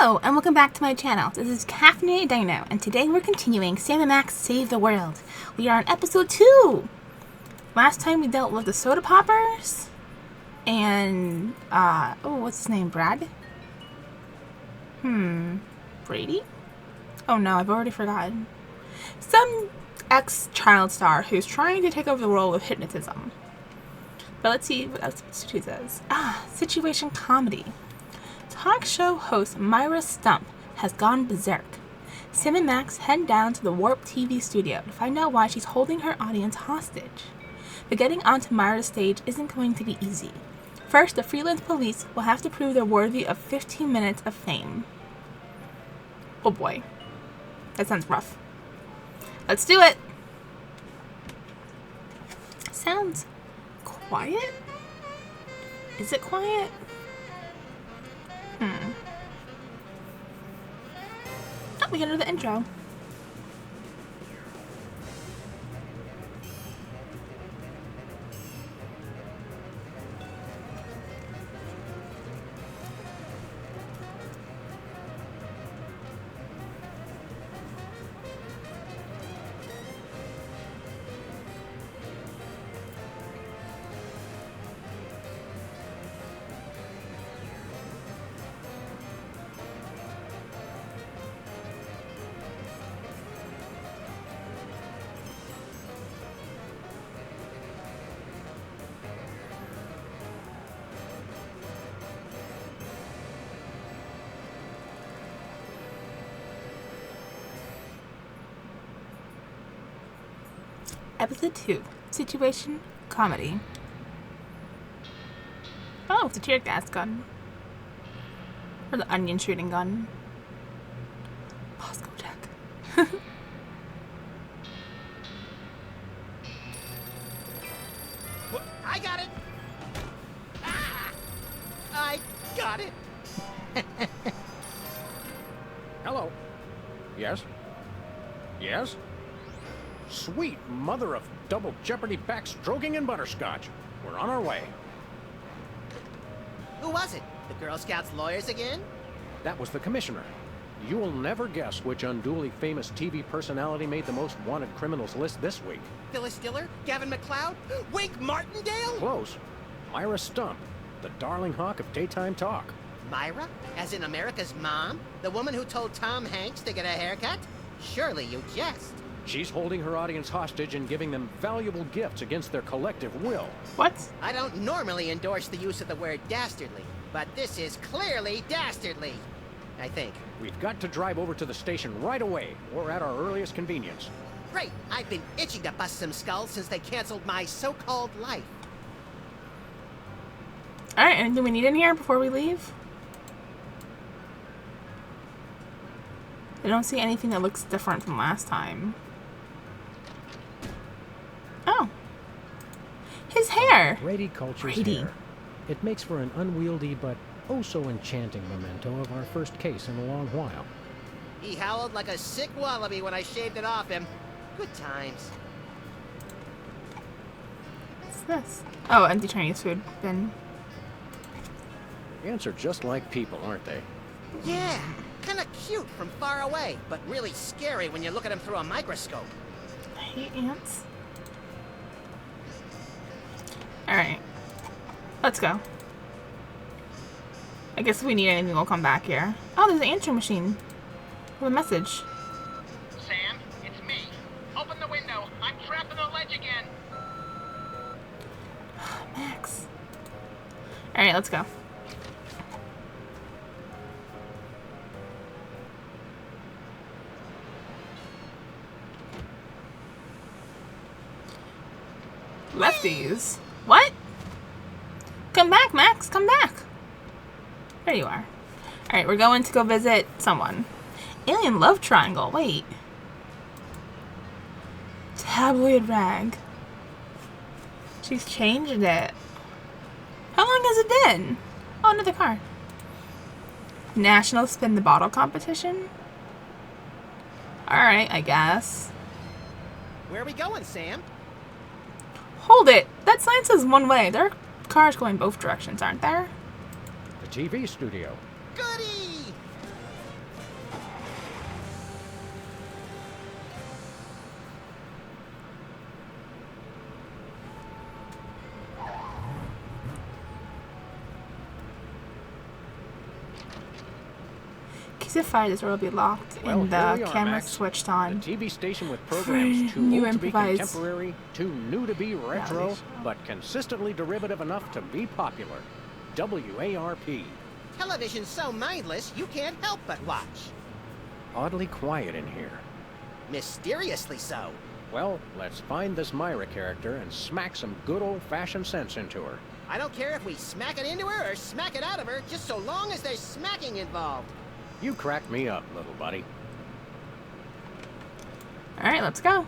Hello, and welcome back to my channel. This is Caffeinated Dino, and today we're continuing Sam and Max Save the World. We are on episode 2! Last time we dealt with the soda poppers, and, what's his name, Brad? Brady? Oh no, I've already forgotten. Some ex-child star who's trying to take over the world with hypnotism. But let's see what else it says. Situation comedy. Talk show host Myra Stump has gone berserk. Sam and Max head down to the Warp TV studio to find out why she's holding her audience hostage. But getting onto Myra's stage isn't going to be easy. First, the freelance police will have to prove they're worthy of 15 minutes of fame. Oh boy. That sounds rough. Let's do it! Sounds quiet? Is it quiet? Oh, we got another intro. Episode 2, Situation Comedy. Oh, it's a tear gas gun. Or the onion shooting gun. Bosco Jack. I got it! I got it! Hello. Yes? Yes? Sweet mother of double jeopardy backstroking and butterscotch. We're on our way. Who was it? The Girl Scouts lawyers again? That was the commissioner. You will never guess which unduly famous TV personality made the most wanted criminals list this week. Phyllis Diller? Gavin McLeod? Wink Martindale? Close. Myra Stump, the darling hawk of daytime talk. Myra? As in America's mom? The woman who told Tom Hanks to get a haircut? Surely you jest. She's holding her audience hostage and giving them valuable gifts against their collective will. What? I don't normally endorse the use of the word dastardly, but this is clearly dastardly. I think. We've got to drive over to the station right away, or at our earliest convenience. Great! I've been itching to bust some skulls since they canceled my so-called life. Alright, anything we need in here before we leave? I don't see anything that looks different from last time. Oh. His hair! Brady culture's Brady. hair. It makes for an unwieldy but oh so enchanting memento of our first case in a long while. He howled like a sick wallaby when I shaved it off him. Good times. What's this? Oh, empty Chinese food bin. Ants are just like people, aren't they? Yeah, kinda cute from far away, but really scary when you look at them through a microscope. I hate ants. Alright. Let's go. I guess if we need anything, we'll come back here. Oh, there's an answering machine. With a message. Sam, it's me. Open the window. I'm trapped on the ledge again. Max. Alright, let's go. Lefties. What? Come back, Max. Come back. There you are. Alright, we're going to go visit someone. Alien love triangle. Wait. Tabloid rag. She's changed it. How long has it been? Oh, another car. National Spin the Bottle competition? Alright, I guess. Where are we going, Sam? Hold it! That sign says one way. There are cars going both directions, aren't there? The TV studio. Goody! Case of fight is will be locked Well, and here the we are, camera Max. switched The on. TV station with programs too You old to be improvise. contemporary, too new to be retro, Reality show. but consistently derivative enough to be popular. WARP. Television's so mindless, you can't help but watch. Oddly quiet in here. Mysteriously so. Well, let's find this Myra character and smack some good old-fashioned sense into her. I don't care if we smack it into her or smack it out of her, just so long as there's smacking involved. You crack me up, little buddy. Alright, let's go.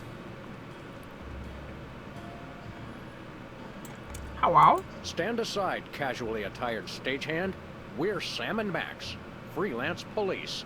Hello? Stand aside, casually attired stagehand. We're Sam and Max, freelance police.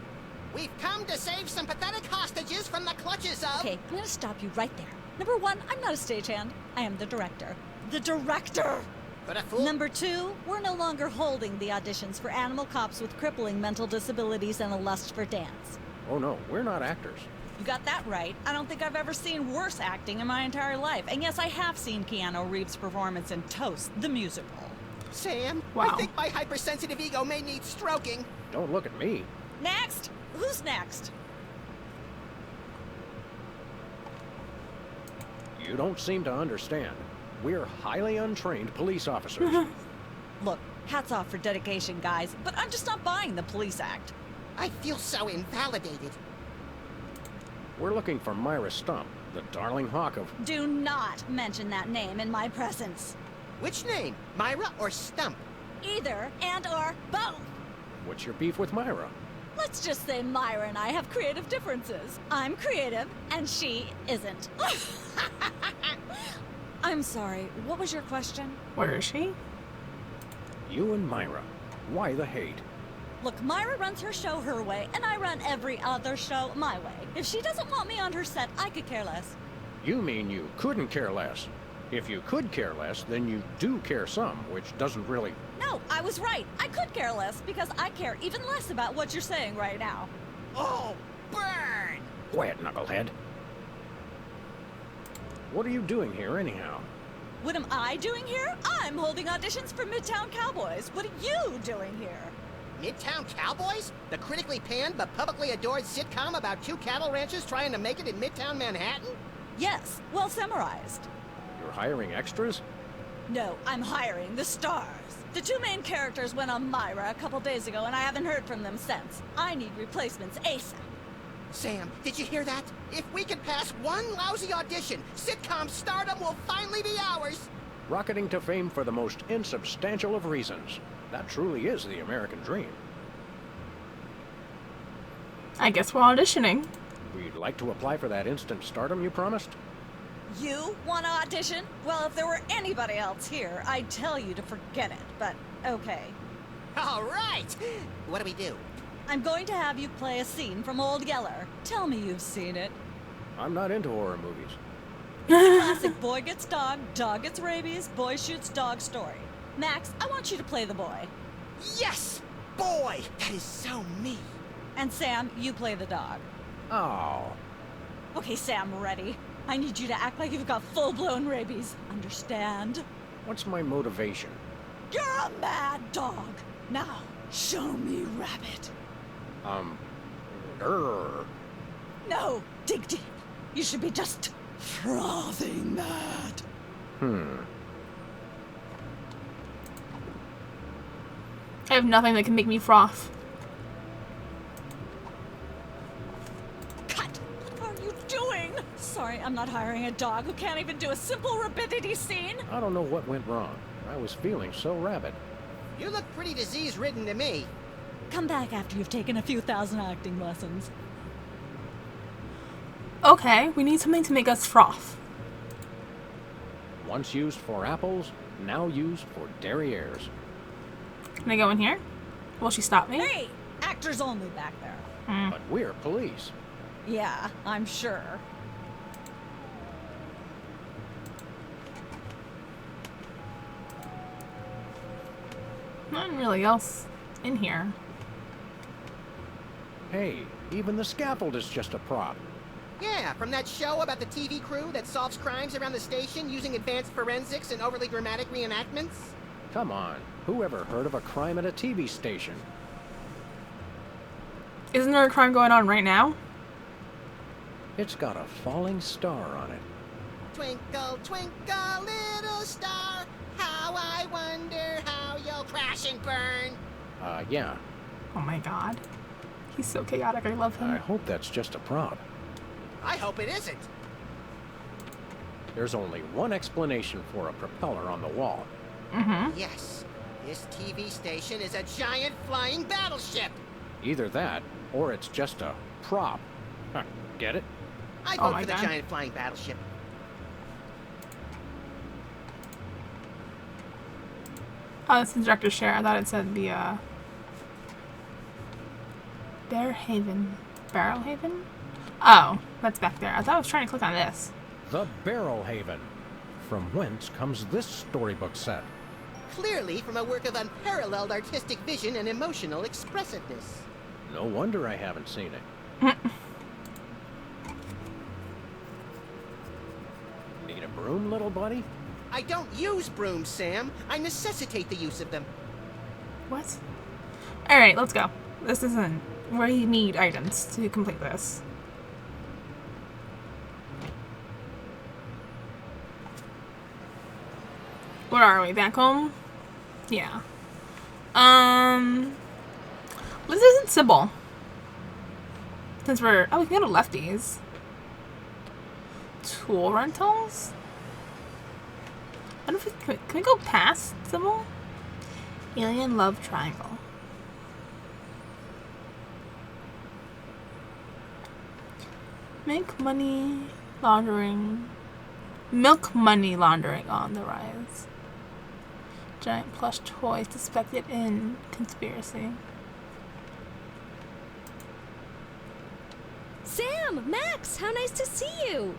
We've come to save some pathetic hostages from the clutches of... Okay, I'm gonna stop you right there. Number one, I'm not a stagehand. I am the director. The director! But a fool... Number two, we're no longer holding the auditions for animal cops with crippling mental disabilities and a lust for dance. Oh no, we're not actors. You got that right. I don't think I've ever seen worse acting in my entire life. And yes, I have seen Keanu Reeves' performance in Toast, the musical. Sam, Wow. I think my hypersensitive ego may need stroking. Don't look at me. Next! Who's next? You don't seem to understand. We're highly untrained police officers. Look, hats off for dedication, guys, but I'm just not buying the police act. I feel so invalidated. We're looking for Myra Stump, the darling hawk of... Do not mention that name in my presence. Which name? Myra or Stump? Either and or both. What's your beef with Myra? Let's just say Myra and I have creative differences. I'm creative, and she isn't. I'm sorry, what was your question? Where is she? You and Myra. Why the hate? Look, Myra runs her show her way, and I run every other show my way. If she doesn't want me on her set, I could care less. You mean you couldn't care less. If you could care less, then you do care some, which doesn't really... No, I was right. I could care less, because I care even less about what you're saying right now. Oh, burn! Quiet, knucklehead. What are you doing here, anyhow? What am I doing here? I'm holding auditions for Midtown Cowboys. What are you doing here? Midtown Cowboys? The critically panned but publicly adored sitcom about two cattle ranchers trying to make it in Midtown Manhattan? Yes, well summarized. You're hiring extras? No, I'm hiring the stars. The two main characters went on Myra a couple days ago, and I haven't heard from them since. I need replacements ASAP. Sam, did you hear that? If we can pass one lousy audition, sitcom stardom will finally be ours! Rocketing to fame for the most insubstantial of reasons. That truly is the American dream. I guess we're auditioning. We'd like to apply for that instant stardom you promised. You want to audition? Well, if there were anybody else here, I'd tell you to forget it, but okay. All right! What do we do? I'm going to have you play a scene from Old Yeller. Tell me you've seen it. I'm not into horror movies. Classic boy gets dog gets rabies, boy shoots dog story. Max, I want you to play the boy. Yes! Boy, that is so me. And Sam, you play the dog. Oh. Okay, Sam, ready? I need you to act like you've got full-blown rabies. Understand? What's my motivation? You're a mad dog. Now, show me Rabbit. Grr. No, dig deep. You should be just frothing mad. I have nothing that can make me froth. Cut! What are you doing? Sorry, I'm not hiring a dog who can't even do a simple rapidity scene. I don't know what went wrong. I was feeling so rabid. You look pretty disease-ridden to me. Come back after you've taken a few thousand acting lessons. Okay, we need something to make us froth. Once used for apples, now used for derrieres. Can I go in here? Will she stop me? Hey! Actors only back there. But we're police. Yeah, I'm sure. Nothing really else in here. Hey, even the scaffold is just a prop. Yeah, from that show about the TV crew that solves crimes around the station using advanced forensics and overly dramatic reenactments. Come on, who ever heard of a crime at a TV station? Isn't there a crime going on right now? It's got a falling star on it. Twinkle, twinkle, little star, how I wonder how you'll crash and burn. Yeah. Oh my god. He's so chaotic. I love him. I hope that's just a prop. I hope it isn't. There's only one explanation for a propeller on the wall. Yes, this TV station is a giant flying battleship. Either that, or it's just a prop. Huh, get it? I Oh vote my for the God. giant flying battleship. Oh, that's the director's chair. I thought it said the, Bear Haven. Barrel Haven? Oh, that's back there. I thought I was trying to click on this. The Barrel Haven. From whence comes this storybook set? Clearly from a work of unparalleled artistic vision and emotional expressiveness. No wonder I haven't seen it. Need a broom, little buddy? I don't use brooms, Sam. I necessitate the use of them. What? Alright, let's go. This isn't where you need items to complete this. Where are we? Back home? Yeah. This isn't Sybil. Since we're... Oh, we can go to Lefties. Tool rentals? I don't know if we... Can we go past Sybil? Alien Love Triangle. Make money laundering. Milk money laundering on the rise. Giant plush toy suspected in conspiracy. Sam! Max! How nice to see you!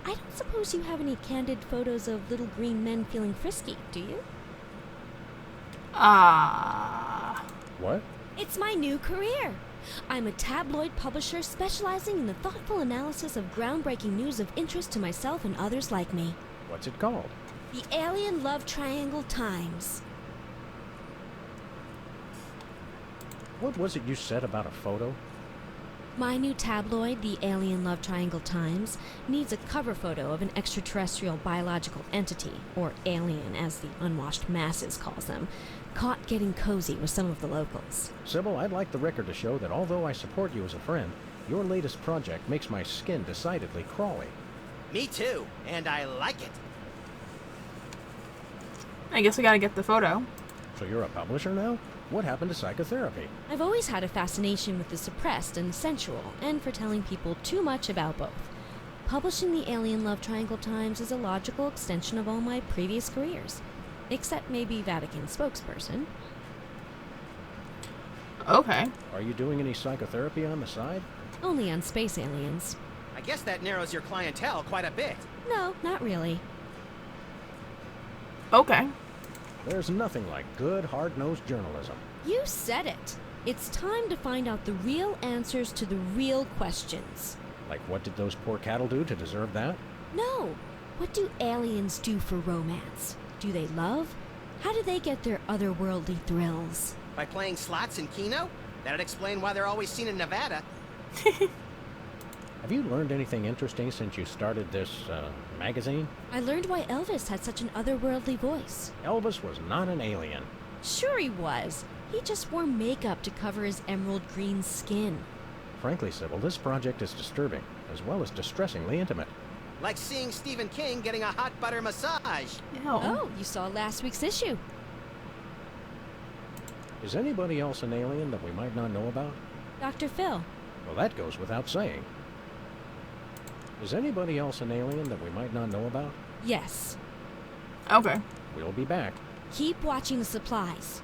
I don't suppose you have any candid photos of little green men feeling frisky, do you? What? It's my new career. I'm a tabloid publisher specializing in the thoughtful analysis of groundbreaking news of interest to myself and others like me. What's it called? The Alien Love Triangle Times. What was it you said about a photo? My new tabloid, the Alien Love Triangle Times, needs a cover photo of an extraterrestrial biological entity, or alien as the unwashed masses calls them, caught getting cozy with some of the locals. Sybil, I'd like the record to show that although I support you as a friend, your latest project makes my skin decidedly crawly. Me too, and I like it. I guess we gotta get the photo. So you're a publisher now? What happened to psychotherapy? I've always had a fascination with the suppressed and sensual, and for telling people too much about both. Publishing the Alien Love Triangle Times is a logical extension of all my previous careers. Except maybe Vatican spokesperson. Okay. Are you doing any psychotherapy on the side? Only on space aliens. I guess that narrows your clientele quite a bit. No, not really. Okay. There's nothing like good, hard-nosed journalism. You said it. It's time to find out the real answers to the real questions. Like, what did those poor cattle do to deserve that? No. What do aliens do for romance? Do they love? How do they get their otherworldly thrills? By playing slots in Keno? That'd explain why they're always seen in Nevada. Have you learned anything interesting since you started this, magazine? I learned why Elvis had such an otherworldly voice. Elvis was not an alien. Sure he was. He just wore makeup to cover his emerald green skin. Frankly, Sybil, this project is disturbing, as well as distressingly intimate. Like seeing Stephen King getting a hot butter massage. Ew. Oh, you saw last week's issue. Is anybody else an alien that we might not know about? Dr. Phil. Well, that goes without saying. Is anybody else an alien that we might not know about? Yes. Okay. We'll be back. Keep watching the supplies.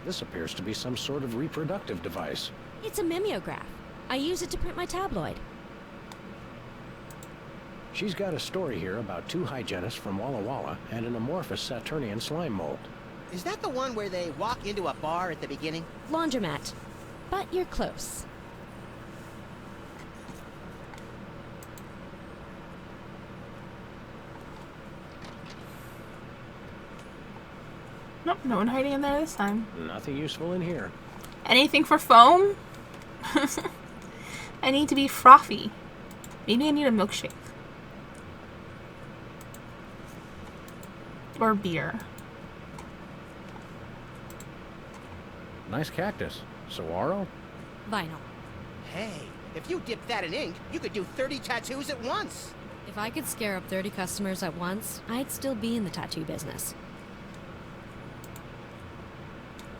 This appears to be some sort of reproductive device. It's a mimeograph. I use it to print my tabloid. She's got a story here about two hygienists from Walla Walla and an amorphous Saturnian slime mold. Is that the one where they walk into a bar at the beginning? Laundromat. But you're close. Oh, no one hiding in there this time. Nothing useful in here. Anything for foam? I need to be frothy. Maybe I need a milkshake. Or beer. Nice cactus. Saguaro? Vinyl. Hey, if you dipped that in ink, you could do 30 tattoos at once. If I could scare up 30 customers at once, I'd still be in the tattoo business.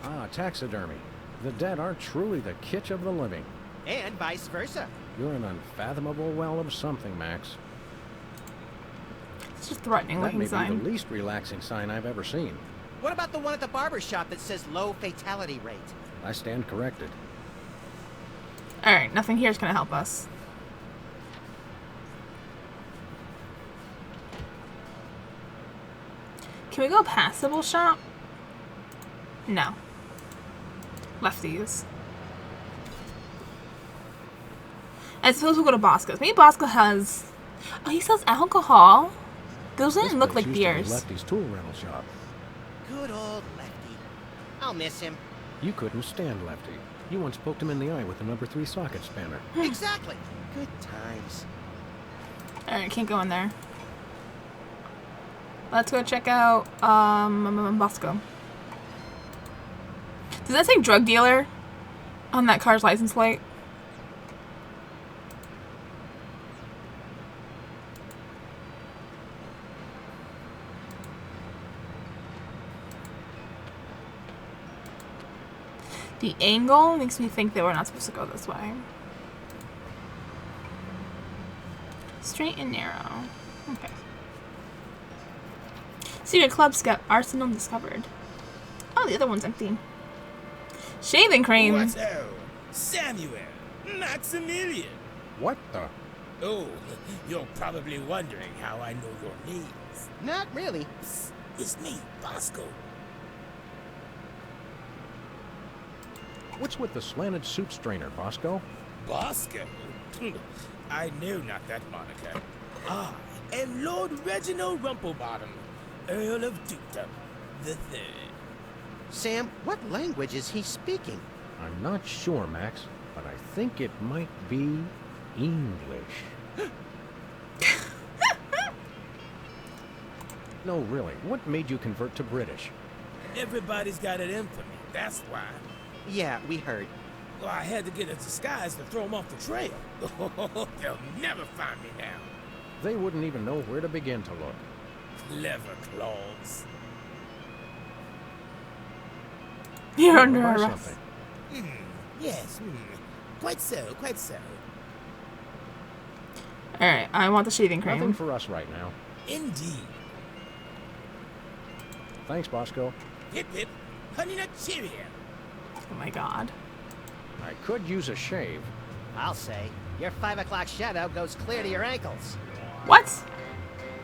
Ah, taxidermy. The dead are truly the kitsch of the living. And vice versa. You're an unfathomable well of something, Max. It's just threatening That looking may be sign. the least relaxing sign I've ever seen. What about the one at the barber shop that says low fatality rate? I stand corrected. Alright, nothing here is gonna help us. Can we go past Sybil's shop? No. Lefties. I suppose we'll go to Bosco's. Maybe Bosco has... Oh, he sells alcohol? Those This didn't look place like used to be beers. Lefty's tool rental shop. Good old Lefty. I'll miss him. You couldn't stand Lefty. You once poked him in the eye with a number 3 socket spanner. Exactly. Good times. Alright, can't go in there. Let's go check out, Bosco. Does that say drug dealer on that car's license plate? The angle makes me think that we're not supposed to go this way. Straight and narrow. Okay. Secret Club Scout Arsenal discovered. Oh, the other one's empty. Shaving cream. What's up? Samuel. Maximilian. What the? Oh, you're probably wondering how I know your names. Not really. It's me, Bosco. What's with the slanted soup strainer, Bosco? Bosco? I know not that moniker. I am Lord Reginald Rumplebottom, Earl of Dukedom the Third. Sam, what language is he speaking? I'm not sure, Max, but I think it might be English. No, really, what made you convert to British? Everybody's got it in for me, that's why. Yeah, we heard. Well, I had to get a disguise to throw them off the trail. They'll never find me now. They wouldn't even know where to begin to look. Clever claws. You're Wanna under buy arrest. something? Yes, quite so, quite so. Alright, I want the shaving Nothing cream. for us right now. Indeed. Thanks, Bosco. Hip hip, honey nut cheerio. Oh my god. I could use a shave. I'll say. Your 5 o'clock shadow goes clear to your ankles. What?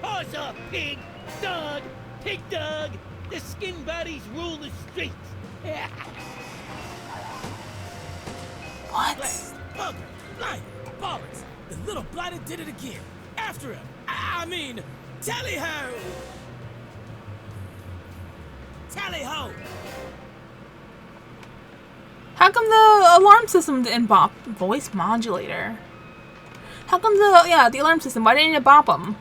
Horse off, pig! Dog! Pig dog! The skin bodies rule the streets! What? Bugger, blinder, bollocks. The little blighter did it again. After him. I mean, tally-ho! Tally-ho! How come the alarm system didn't bop? Voice modulator. How come the alarm system, why didn't it bop them?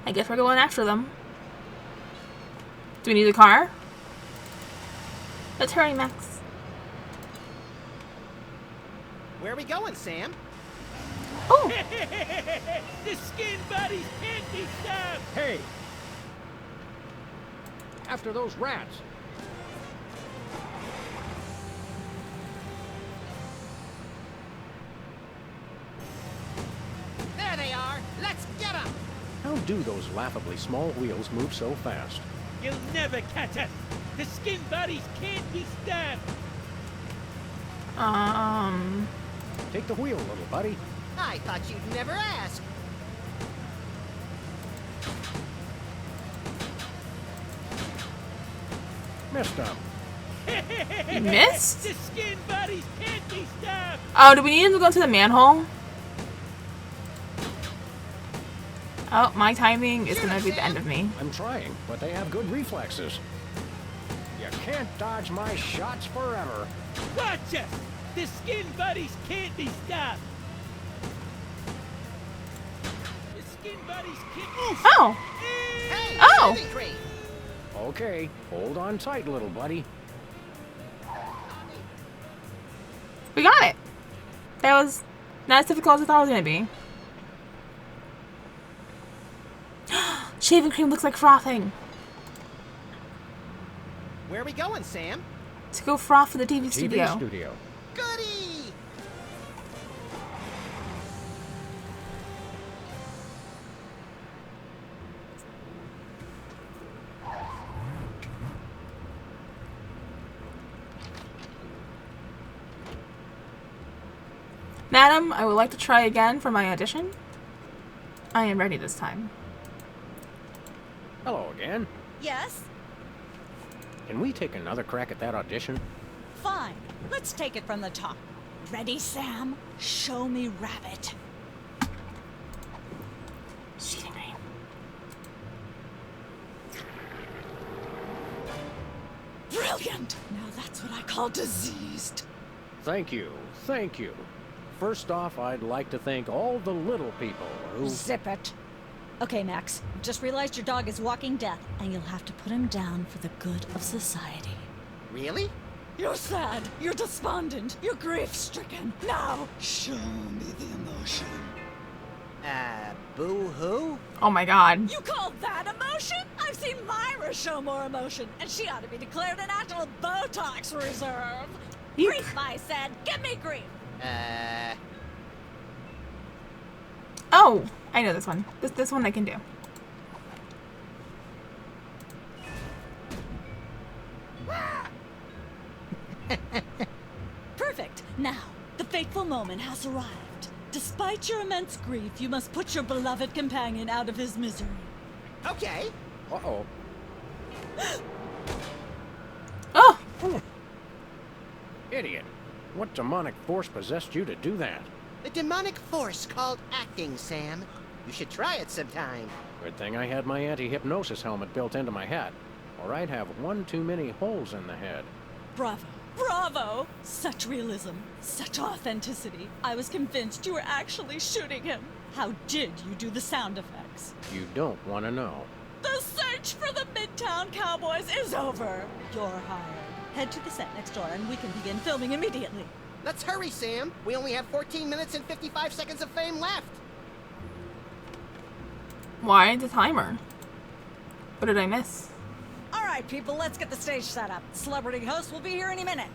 I guess we're going after them. Do we need a car? Let's hurry, Max. Where are we going, Sam? Oh! The skin bodies can't be stopped! Hey! After those rats! There they are! Let's get them! How do those laughably small wheels move so fast? You'll never catch us! The skin bodies can't be stopped! Take the wheel, little buddy. I thought you'd never ask. Missed him. You missed? The skin bodies can't be stopped! Oh, do we need him to go to the manhole? Oh, my timing is gonna be the end of me. I'm trying, but they have good reflexes. You can't dodge my shots forever. Gotcha! The skin buddies can't be stopped. The skin buddies can't. Oh! Hey, Oh! Saving Crate! Okay, hold on tight, little buddy. We got it! That was not as difficult as I thought it was gonna be. Shaving cream looks like frothing. Where are we going, Sam? To go froth for the TV TV studio. studio. Goody! Madam, I would like to try again for my audition. I am ready this time. Hello again. Yes? Can we take another crack at that audition? Fine. Let's take it from the top. Ready, Sam? Show me Rabbit. Shaving cream. Brilliant! Now that's what I call diseased. Thank you, thank you. First off, I'd like to thank all the little people who... Zip it. Okay, Max. I've just realized your dog is walking death, and you'll have to put him down for the good of society. Really? You're sad. You're despondent. You're grief-stricken. Now, show me the emotion. Boo-hoo? Oh my god. You call that emotion? I've seen Myra show more emotion, and she ought to be declared a national Botox reserve. You- Grief, I said. Give me grief. Oh! I know this one. This one I can do. Perfect. Now, the fateful moment has arrived. Despite your immense grief, you must put your beloved companion out of his misery. Okay. Uh-oh. Oh! Idiot. What demonic force possessed you to do that? The demonic force called acting, Sam. You should try it sometime. Good thing I had my anti-hypnosis helmet built into my head, or I'd have one too many holes in the head. Bravo. Bravo! Such realism. Such authenticity. I was convinced you were actually shooting him. How did you do the sound effects? You don't want to know. The search for the Midtown Cowboys is over. You're hired. Head to the set next door and we can begin filming immediately. Let's hurry, Sam. We only have 14 minutes and 55 seconds of fame left. Why the timer? What did I miss? All right, people, let's get the stage set up. Celebrity host will be here any minute.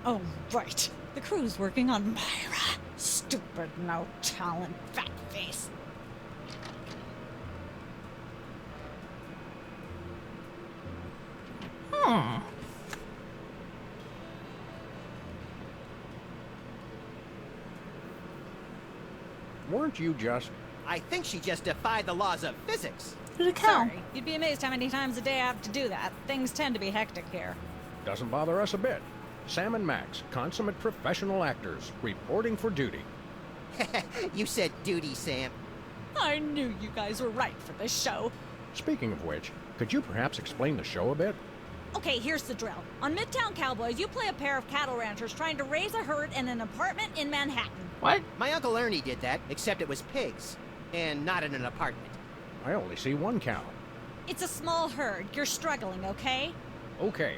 Oh, right. The crew's working on Myra. Stupid, no talent, fat face. Weren't you just... I think she just defied the laws of physics. There's a cow. Sorry, you'd be amazed how many times a day I have to do that. Things tend to be hectic here. Doesn't bother us a bit. Sam and Max, consummate professional actors, reporting for duty. You said duty, Sam. I knew you guys were right for this show. Speaking of which, could you perhaps explain the show a bit? Okay, here's the drill. On Midtown Cowboys, you play a pair of cattle ranchers trying to raise a herd in an apartment in Manhattan. What? My Uncle Ernie did that, except it was pigs. And not in an apartment. I only see one cow. It's a small herd. You're struggling, okay? Okay,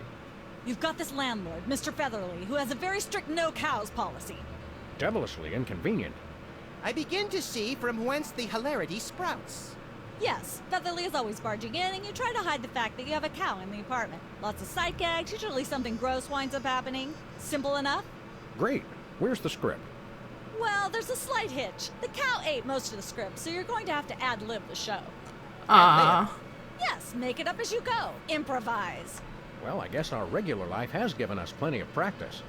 You've got this landlord, Mr. Featherly, who has a very strict no cows policy. devilishly inconvenient. I begin to see from whence the hilarity sprouts. Yes, Featherly is always barging in, and you try to hide the fact that you have a cow in the apartment. Lots of sight gags, usually something gross winds up happening. Simple enough? Great. Where's the script? Well, there's a slight hitch. The cow ate most of the script, so you're going to have to ad-lib the show. Yes, make it up as you go. Improvise. Well, I guess our regular life has given us plenty of practice.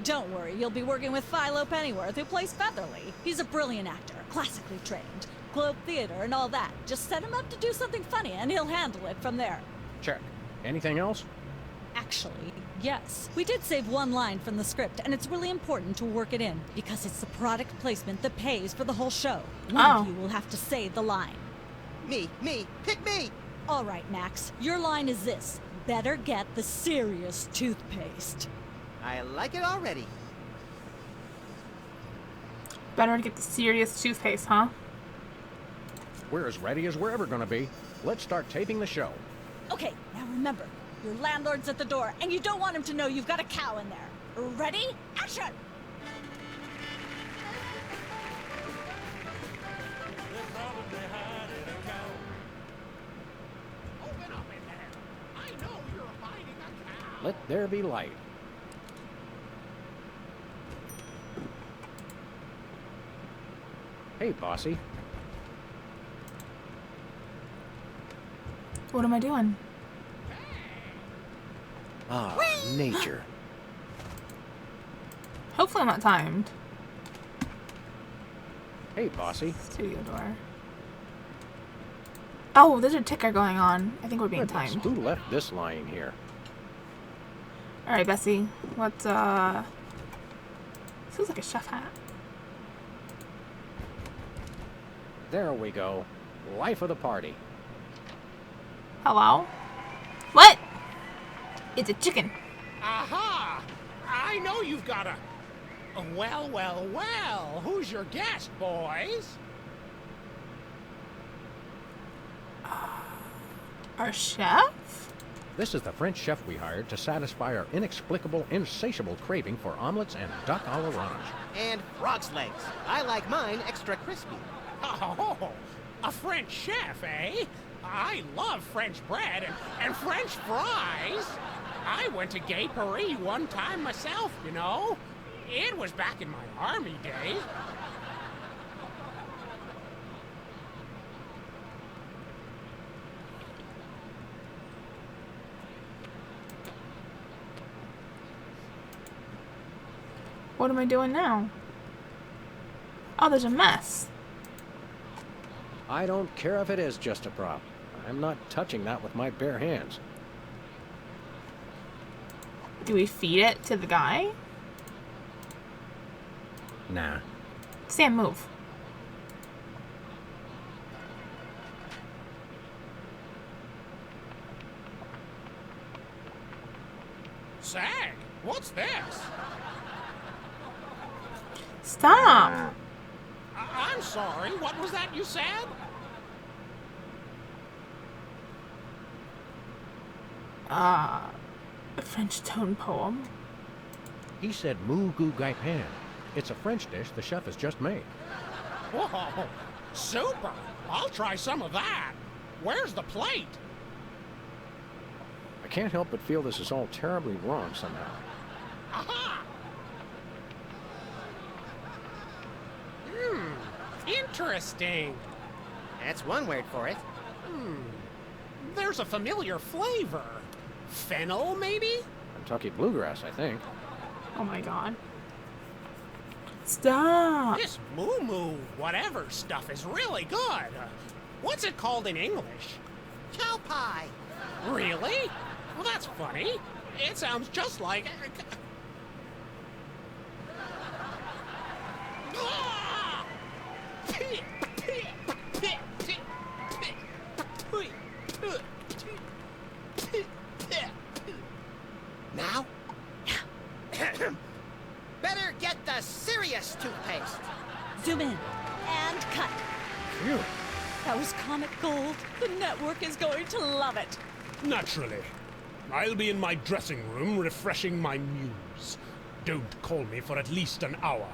Don't worry, you'll be working with Philo Pennyworth, who plays Featherly. He's a brilliant actor, classically trained. Globe Theater and all that. Just set him up to do something funny, and he'll handle it from there. Check. Anything else? Actually, yes. We did save one line from the script, and it's really important to work it in, because it's the product placement that pays for the whole show. One of you will have to say the line. Me, pick me! All right, Max. Your line is this. Better get the serious toothpaste. I like it already. Better to get the serious toothpaste, huh? We're as ready as we're ever gonna be. Let's start taping the show. Okay, now remember, your landlord's at the door, and you don't want him to know you've got a cow in there. Ready? Action! Open up in there. I know you're hiding a cow. Let there be light. Hey, bossy. What am I doing? Ah, nature. Hopefully I'm not timed. Hey, bossy. Studio door. Oh, there's a ticker going on. I think we're being Goodness, timed. who left this lying here? Alright, Bessie. What, This looks like a chef hat. There we go. Life of the party. Hello? What? It's a chicken. Aha! I know you've got a... Well. Who's your guest, boys? Our chef? This is the French chef we hired to satisfy our inexplicable, insatiable craving for omelets and duck à l'orange. And frog's legs. I like mine extra crispy. Oh, a French chef, eh? I love French bread and French fries. I went to Gay Paris one time myself, you know. It was back in my army days. What am I doing now? Oh, there's a mess. I don't care if it is just a prop. I'm not touching that with my bare hands. Do we feed it to the guy? Nah. Sam, move. Sag, what's this? Stop. I'm sorry, what was that you said? A French tone poem. He said moo goo gai pan. It's a French dish the chef has just made. Whoa, super! I'll try some of that. Where's the plate? I can't help but feel this is all terribly wrong somehow. Aha! Interesting. That's one word for it. There's a familiar flavor. Fennel, maybe? Kentucky bluegrass, I think. Oh my god. Stop. This moo whatever stuff is really good. What's it called in English? Cow pie. Really? Well, that's funny. It sounds just like... Ah! Now? Better get the serious toothpaste. Zoom in and cut. Phew. That was comic gold. The network is going to love it. Naturally. I'll be in my dressing room refreshing my muse. Don't call me for at least an hour.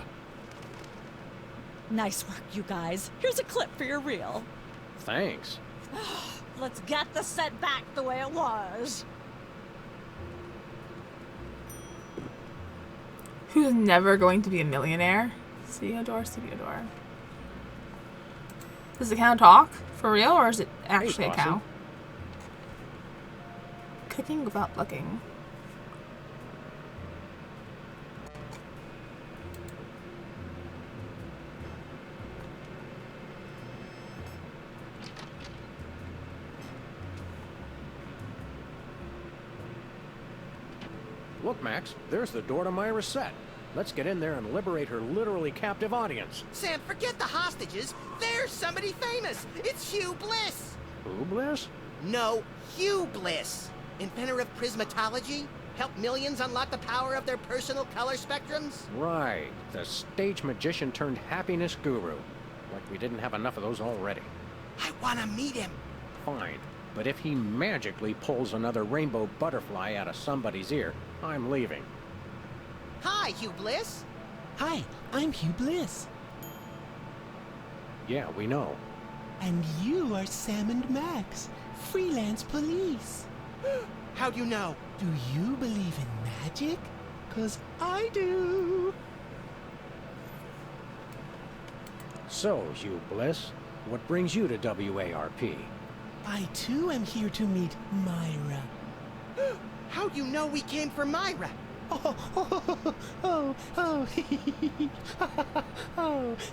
Nice work, you guys. Here's a clip for your reel. Thanks. Let's get the set back the way it was. Who's never going to be a millionaire? Studio door. Does the cow talk? For real? Or is it actually a bossy. cow? Cooking without looking. Look, Max, there's the door to my recette. Let's get in there and liberate her literally captive audience. Sam, forget the hostages. There's somebody famous. It's Hugh Bliss. Who, Bliss? No, Hugh Bliss. Inventor of prismatology. Helped millions unlock the power of their personal color spectrums. Right. The stage magician turned happiness guru. Like we didn't have enough of those already. I want to meet him. Fine. But if he magically pulls another rainbow butterfly out of somebody's ear, I'm leaving. Hi, Hugh Bliss. Hi, I'm Hugh Bliss. Yeah, we know. And you are Sam and Max, freelance police. How'd you know? Do you believe in magic? 'Cause I do. So, Hugh Bliss, what brings you to WARP? I too am here to meet Myra. How'd you know we came for Myra? Oh,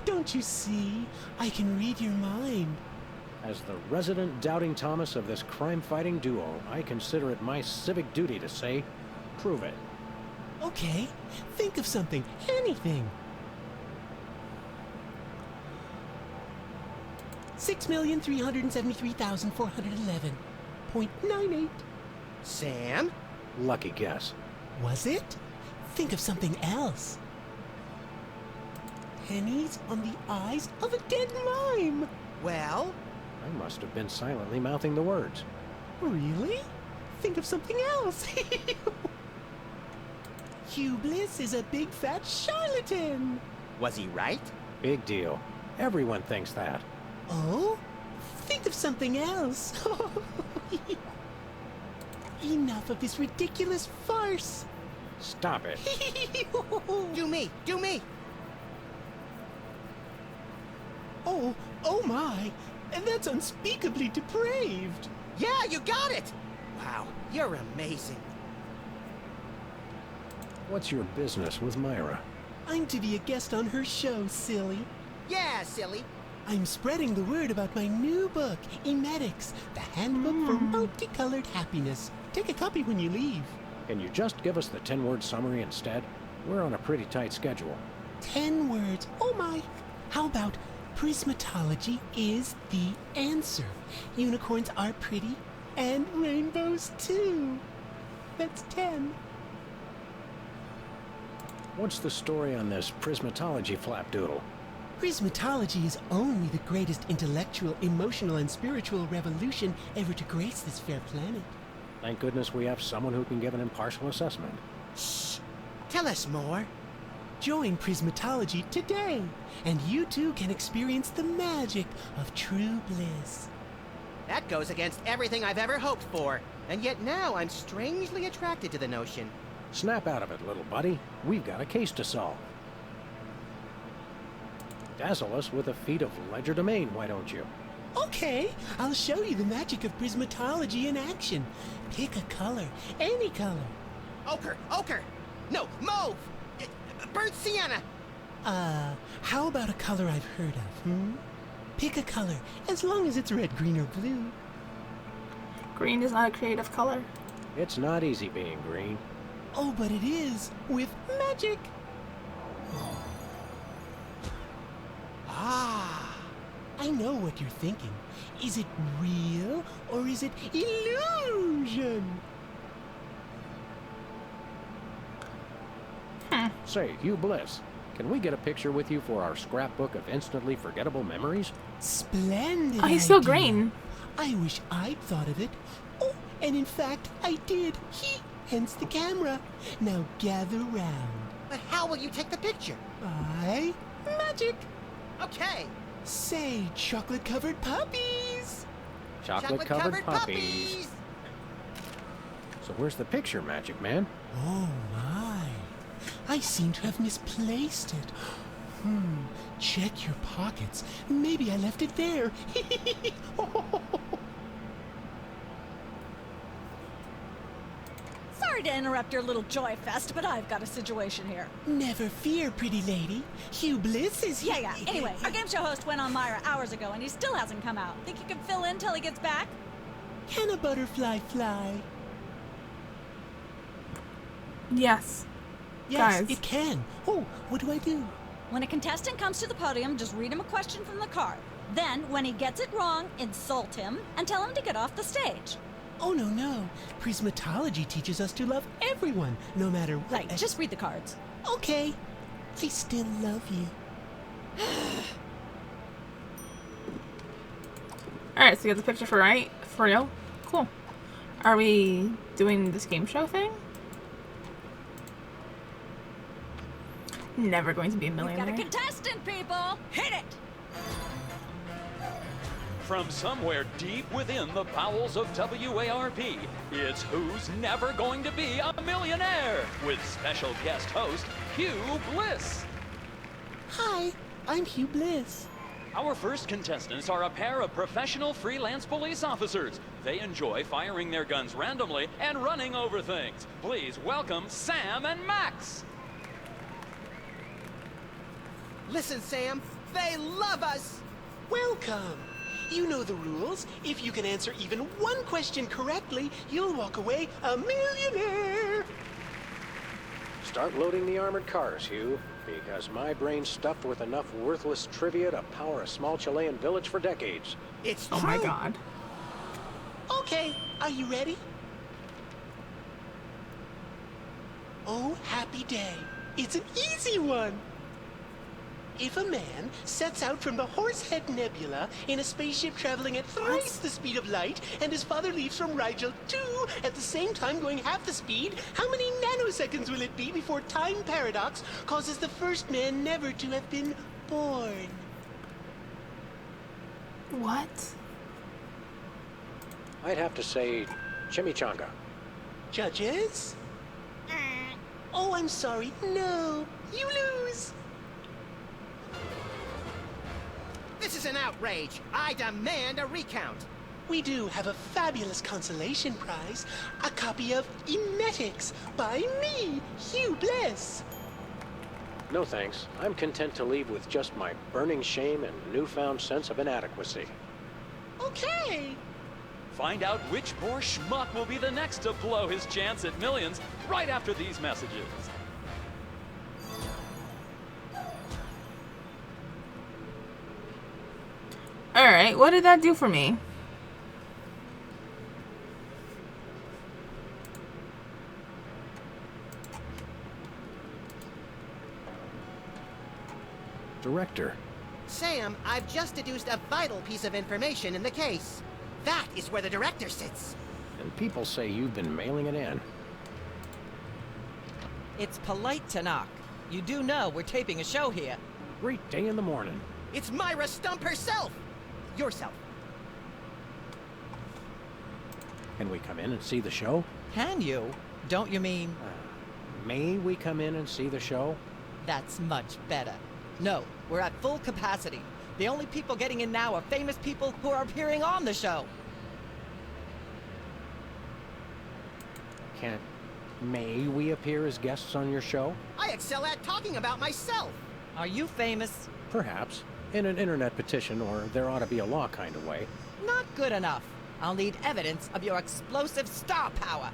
don't you see? I can read your mind. As the resident doubting Thomas of this crime-fighting duo, I consider it my civic duty to say, prove it. Okay, think of something, anything. 6,373,411.98. Sam? Lucky guess. Was it? Think of something else. Pennies on the eyes of a dead mime. Well? I must have been silently mouthing the words. Really? Think of something else. Hugh Bliss is a big fat charlatan. Was he right? Big deal. Everyone thinks that. Oh? Think of something else. Enough of this ridiculous farce. Stop it. Do me! Do me! Oh my! And that's unspeakably depraved. Yeah, you got it! Wow, you're amazing. What's your business with Myra? I'm to be a guest on her show, silly. Yeah, silly. I'm spreading the word about my new book, Emetics, the Handbook for Multicolored Happiness. Take a copy when you leave. Can you just give us the 10-word summary instead? We're on a pretty tight schedule. 10 words. Oh my! How about prismatology is the answer? Unicorns are pretty, and rainbows too. That's 10. What's the story on this prismatology flapdoodle? Prismatology is only the greatest intellectual, emotional, and spiritual revolution ever to grace this fair planet. Thank goodness we have someone who can give an impartial assessment. Shh! Tell us more. Join Prismatology today, and you too can experience the magic of true bliss. That goes against everything I've ever hoped for, and yet now I'm strangely attracted to the notion. Snap out of it, little buddy. We've got a case to solve. Dazzle us with a feat of legerdemain, why don't you? Okay, I'll show you the magic of prismatology in action. Pick a color, any color. Ochre! Ochre! No, mauve! Burnt sienna! How about a color I've heard of, Pick a color, as long as it's red, green, or blue. Green is not a creative color. It's not easy being green. Oh, but it is, with magic. Ah! I know what you're thinking. Is it real, or is it illusion? Say, Hugh Bliss, can we get a picture with you for our scrapbook of instantly forgettable memories? Splendid. Oh, he's still idea. green. I wish I'd thought of it. Oh, and in fact, I did. Hence the camera. Now gather round. But how will you take the picture? By magic. Okay. Say, chocolate-covered puppies. Chocolate-covered puppies. So where's the picture, Magic Man? Oh, my. I seem to have misplaced it. Check your pockets. Maybe I left it there. Sorry to interrupt your little joy fest, but I've got a situation here. Never fear, pretty lady. Hugh Bliss is here. Yeah. Anyway, our game show host went on Myra hours ago, and he still hasn't come out. Think you can fill in till he gets back? Can a butterfly fly? Yes. Yes, Guys. it can. Oh, what do I do? When a contestant comes to the podium, just read him a question from the card. Then, when he gets it wrong, insult him and tell him to get off the stage. Oh, no. Prismatology teaches us to love everyone, no matter what. Right, just read the cards. Okay. I still love you. Alright, so you got the picture for real? Cool. Are we doing this game show thing? Never going to be a We've got a millionaire. contestant, people! Hit it! From somewhere deep within the bowels of WARP, it's Who's Never Going to Be a Millionaire? With special guest host, Hugh Bliss. Hi, I'm Hugh Bliss. Our first contestants are a pair of professional freelance police officers. They enjoy firing their guns randomly and running over things. Please welcome Sam and Max. Listen, Sam, they love us! Welcome. You know the rules. If you can answer even one question correctly, you'll walk away a millionaire. Start loading the armored cars, Hugh, because my brain's stuffed with enough worthless trivia to power a small Chilean village for decades. It's Oh true! my god. Okay, are you ready? Oh, happy day. It's an easy one. If a man sets out from the Horsehead Nebula in a spaceship traveling at thrice the speed of light, and his father leaves from Rigel 2 at the same time going half the speed, how many nanoseconds will it be before time paradox causes the first man never to have been born? What? I'd have to say chimichanga. Judges? Oh, I'm sorry. No, you lose. This is an outrage! I demand a recount! We do have a fabulous consolation prize, a copy of Emetics by me, Hugh Bliss. No thanks. I'm content to leave with just my burning shame and newfound sense of inadequacy. Okay. Find out which poor schmuck will be the next to blow his chance at millions right after these messages. Alright, what did that do for me? Director. Sam, I've just deduced a vital piece of information in the case. That is where the director sits. And people say you've been mailing it in. It's polite to knock. You do know we're taping a show here. Great day in the morning. It's Myra Stump herself! Yourself. Can we come in and see the show? Can you? Don't you mean... May we come in and see the show? That's much better. No, we're at full capacity. The only people getting in now are famous people who are appearing on the show. May we appear as guests on your show? I excel at talking about myself! Are you famous? Perhaps. In an internet petition, or there ought to be a law kind of way. Not good enough. I'll need evidence of your explosive star power.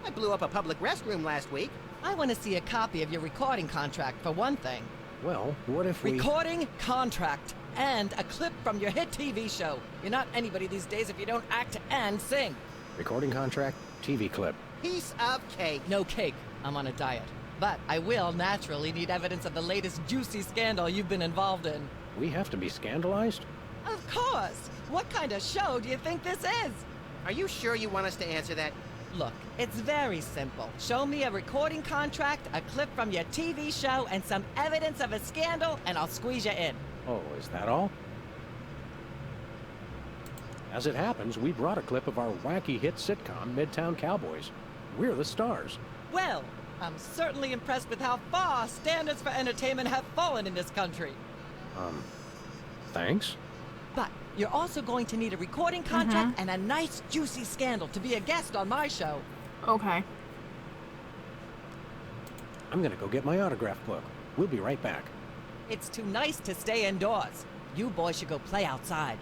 I blew up a public restroom last week. I want to see a copy of your recording contract, for one thing. Well, what if we... Recording contract and a clip from your hit TV show. You're not anybody these days if you don't act and sing. Recording contract, TV clip. Piece of cake. No cake. I'm on a diet. But I will naturally need evidence of the latest juicy scandal you've been involved in. We have to be scandalized? Of course! What kind of show do you think this is? Are you sure you want us to answer that? Look, it's very simple. Show me a recording contract, a clip from your TV show, and some evidence of a scandal, and I'll squeeze you in. Oh, is that all? As it happens, we brought a clip of our wacky hit sitcom, Midtown Cowboys. We're the stars. Well, I'm certainly impressed with how far standards for entertainment have fallen in this country. Thanks. But you're also going to need a recording contract and a nice juicy scandal to be a guest on my show. Okay. I'm gonna go get my autograph book. We'll be right back. It's too nice to stay indoors. You boys should go play outside.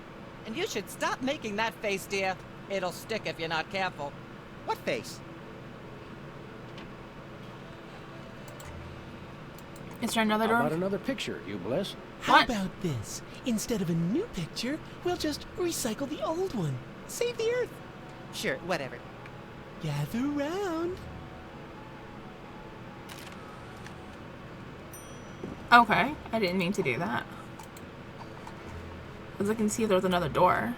And you should stop making that face, dear. It'll stick if you're not careful. What face? Is there another How door? about another picture, you Bliss? How about this? Instead of a new picture, we'll just recycle the old one. Save the Earth. Sure, whatever. Gather round. Okay, I didn't mean to do that. I was looking to see if there was another door.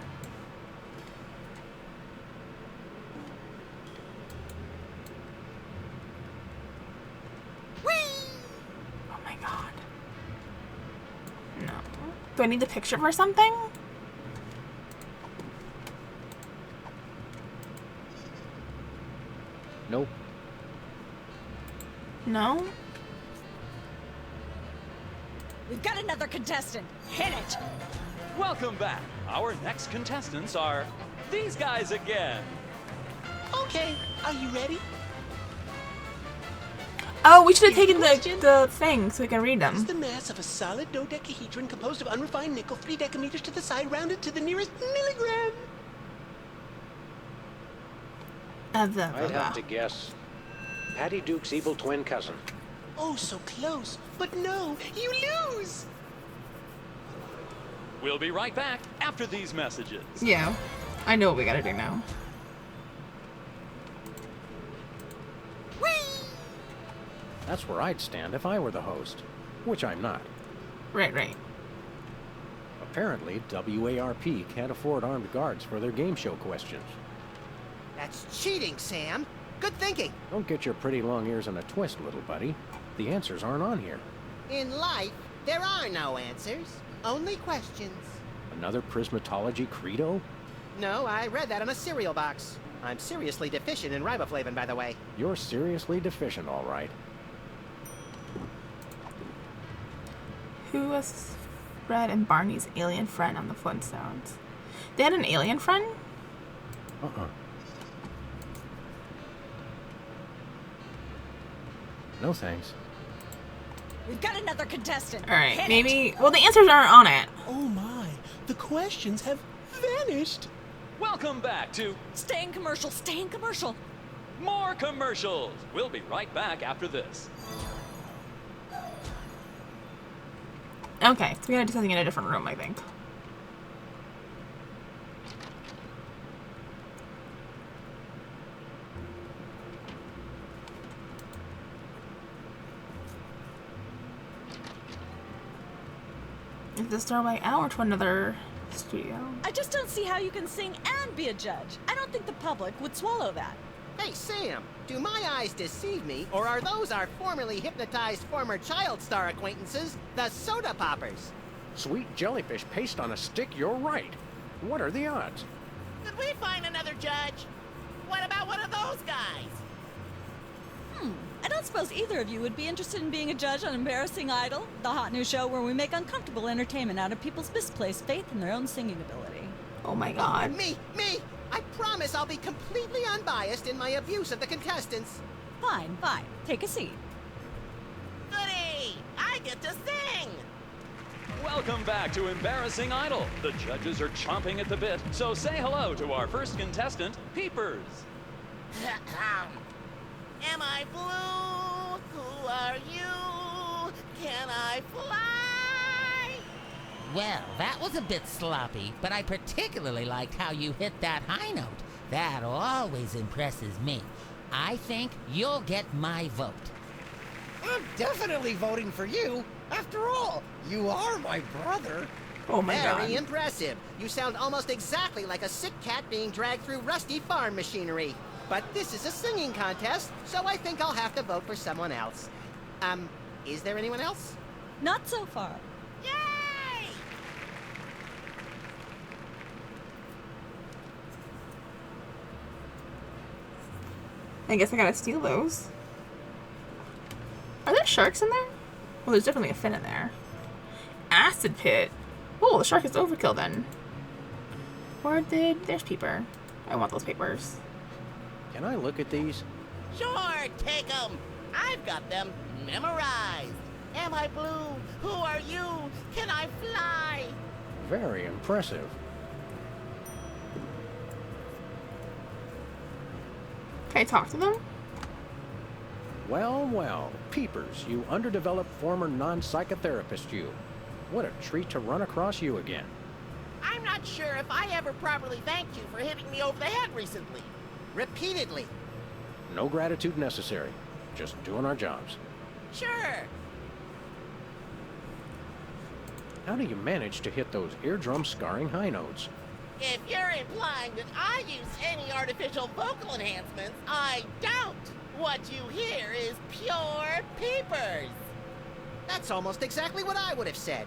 Oh my god. No. Do I need the picture for something? Nope. No? We've got another contestant. Hit it! Welcome back. Our next contestants are these guys again. Okay, are you ready? Oh, we should have taken the thing so we can read It's them. the mass of a solid dodecahedron composed of unrefined nickel 3 decameters to the side, rounded to the nearest milligram. I'd have to guess Patty Duke's evil twin cousin. Oh, so close. But no, you lose! We'll be right back after these messages. Yeah, I know what we gotta do now. That's where I'd stand if I were the host, which I'm not. Right. Apparently, WARP can't afford armed guards for their game show questions. That's cheating, Sam. Good thinking. Don't get your pretty long ears in a twist, little buddy. The answers aren't on here. In life, there are no answers, only questions. Another prismatology credo? No, I read that on a cereal box. I'm seriously deficient in riboflavin, by the way. You're seriously deficient, all right. Who was Fred and Barney's alien friend on the Flintstones? They had an alien friend? No thanks. We've got another contestant. Alright, Hit maybe... it. Well, the answers aren't on it. Oh my, the questions have vanished. Welcome back to Stay in commercial, stay in commercial. more commercials. We'll be right back after this. Okay, so we gotta do something in a different room, I think. Is this doorway out or to another studio? I just don't see how you can sing and be a judge. I don't think the public would swallow that. Hey, Sam, do my eyes deceive me, or are those our formerly hypnotized former child star acquaintances, the Soda Poppers? Sweet jellyfish paste on a stick, you're right. What are the odds? Did we find another judge? What about one of those guys? I don't suppose either of you would be interested in being a judge on Embarrassing Idol, the hot new show where we make uncomfortable entertainment out of people's misplaced faith in their own singing ability. Oh my god. Me! I promise I'll be completely unbiased in my abuse of the contestants. Fine. Take a seat. Goody! I get to sing! Welcome back to Embarrassing Idol. The judges are chomping at the bit, so say hello to our first contestant, Peepers. Am I blue? Who are you? Can I fly? Well, that was a bit sloppy, but I particularly liked how you hit that high note. That always impresses me. I think you'll get my vote. I'm definitely voting for you. After all, you are my brother. Oh my god. Very impressive. You sound almost exactly like a sick cat being dragged through rusty farm machinery. But this is a singing contest, so I think I'll have to vote for someone else. Is there anyone else? Not so far. Yay! I guess I gotta steal those. Are there sharks in there? Well, there's definitely a fin in there. Acid pit. Oh, the shark is overkill then. There's Peeper. I want those papers. Can I look at these? Sure, take them. I've got them memorized. Am I blue? Who are you? Can I fly? Very impressive. Can I talk to them? Well, well, Peepers, you underdeveloped former non-psychotherapist you. What a treat to run across you again. I'm not sure if I ever properly thanked you for hitting me over the head recently. Repeatedly. No gratitude necessary. Just doing our jobs. Sure. How do you manage to hit those eardrum-scarring high notes? If you're implying that I use any artificial vocal enhancements, I don't. What you hear is pure peepers. That's almost exactly what I would have said.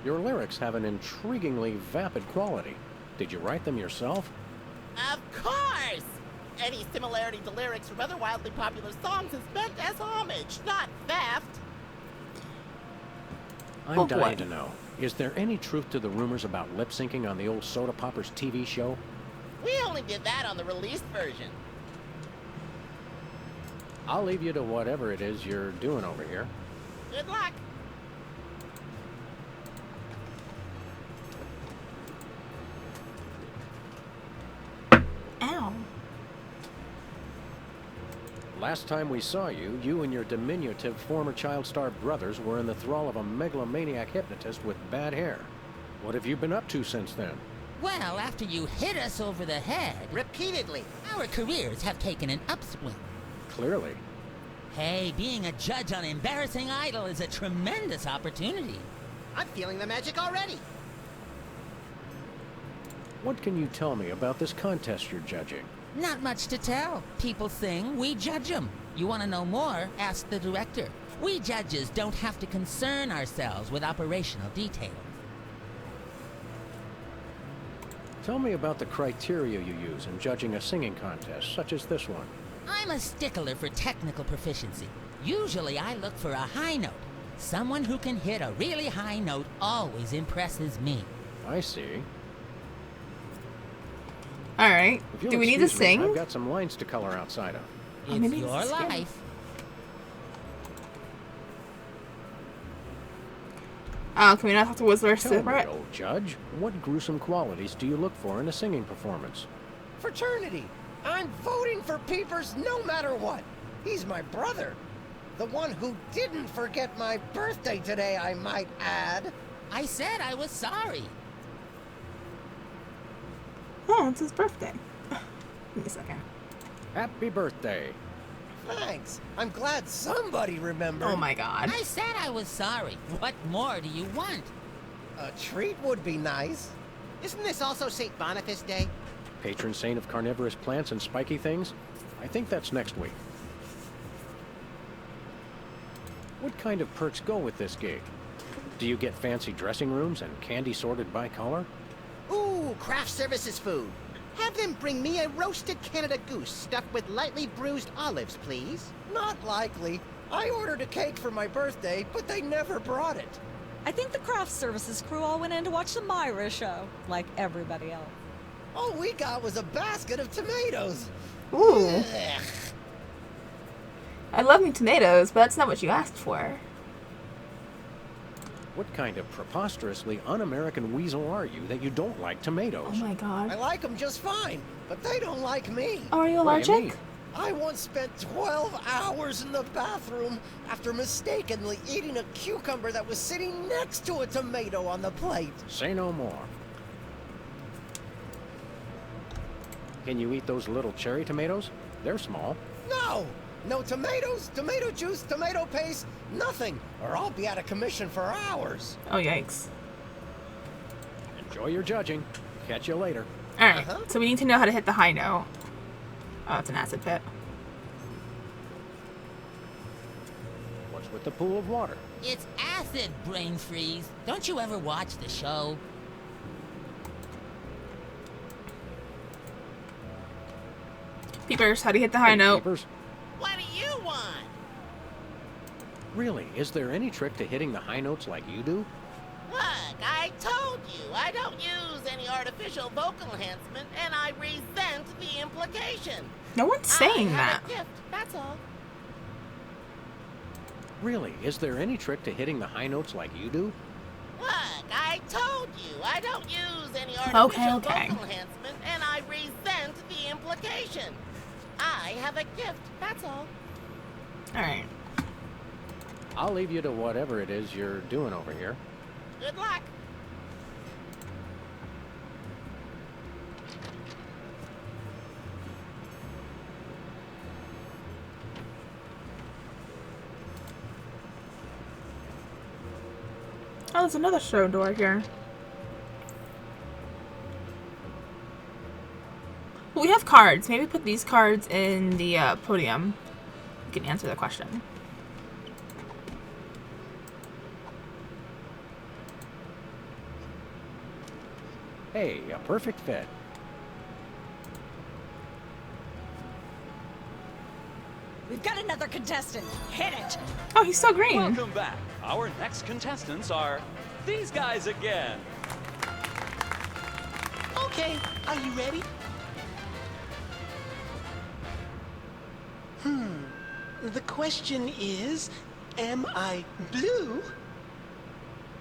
Your lyrics have an intriguingly vapid quality. Did you write them yourself? Of course! Any similarity to lyrics from other wildly popular songs is meant as homage, not theft. I'm dying to know. Is there any truth to the rumors about lip-syncing on the old Soda Poppers TV show? We only did that on the released version. I'll leave you to whatever it is you're doing over here. Good luck. Ow. Last time we saw you, you and your diminutive former child star brothers were in the thrall of a megalomaniac hypnotist with bad hair. What have you been up to since then? Well, after you hit us over the head... Repeatedly. Our careers have taken an upswing. Clearly. Hey, being a judge on Embarrassing Idol is a tremendous opportunity. I'm feeling the magic already. What can you tell me about this contest you're judging? Not much to tell. People sing, we judge them. You want to know more? Ask the director. We judges don't have to concern ourselves with operational details. Tell me about the criteria you use in judging a singing contest, such as this one. I'm a stickler for technical proficiency. Usually I look for a high note. Someone who can hit a really high note always impresses me. I see. Alright. Do we need to sing? I've got some lines to color outside of. It's your life. Can we not talk to Whistler Tell me, separate? old judge, what gruesome qualities do you look for in a singing performance? Fraternity. I'm voting for Peepers no matter what. He's my brother. The one who didn't forget my birthday today, I might add. I said I was sorry. Oh, it's his birthday. Give me a second. Happy birthday. Thanks. I'm glad somebody remembered. Oh my god. I said I was sorry. What more do you want? A treat would be nice. Isn't this also St. Boniface Day? Patron saint of carnivorous plants and spiky things? I think that's next week. What kind of perks go with this gig? Do you get fancy dressing rooms and candy sorted by color? Ooh, craft services food. Have them bring me a roasted Canada goose stuffed with lightly bruised olives, please. Not likely. I ordered a cake for my birthday, but they never brought it. I think the craft services crew all went in to watch the Myra show, like everybody else. All we got was a basket of tomatoes. Ooh. Ugh. I love me tomatoes, but that's not what you asked for. What kind of preposterously un-American weasel are you that you don't like tomatoes? Oh my god. I like them just fine, but they don't like me. Oh, are you What do you allergic? mean? I once spent 12 hours in the bathroom after mistakenly eating a cucumber that was sitting next to a tomato on the plate. Say no more. Can you eat those little cherry tomatoes? They're small. No! No tomatoes, tomato juice, tomato paste, nothing, or I'll be out of commission for hours. Oh, yikes. Enjoy your judging. Catch you later. Alright, so we need to know how to hit the high note. Oh, it's an acid pit. What's with the pool of water? It's acid, brain freeze. Don't you ever watch the show? Peepers, how do you hit the high note? Peepers? What do you want? Really, is there any trick to hitting the high notes like you do? Look, I told you, I don't use any artificial vocal enhancement, and I resent the implication. No one's saying I that. have a gift, that's all. Really, is there any trick to hitting the high notes like you do? Look, I told you, I don't use any artificial Okay. vocal enhancement, and I resent the implication. I I have a gift, that's all. Alright. I'll leave you to whatever it is you're doing over here. Good luck. Oh, there's another show door here. Well, we have cards. Maybe put these cards in the podium. You can answer the question. Hey, a perfect fit. We've got another contestant. Hit it. Oh, he's so green. Welcome back. Our next contestants are these guys again. Okay, are you ready? The question is, am I blue?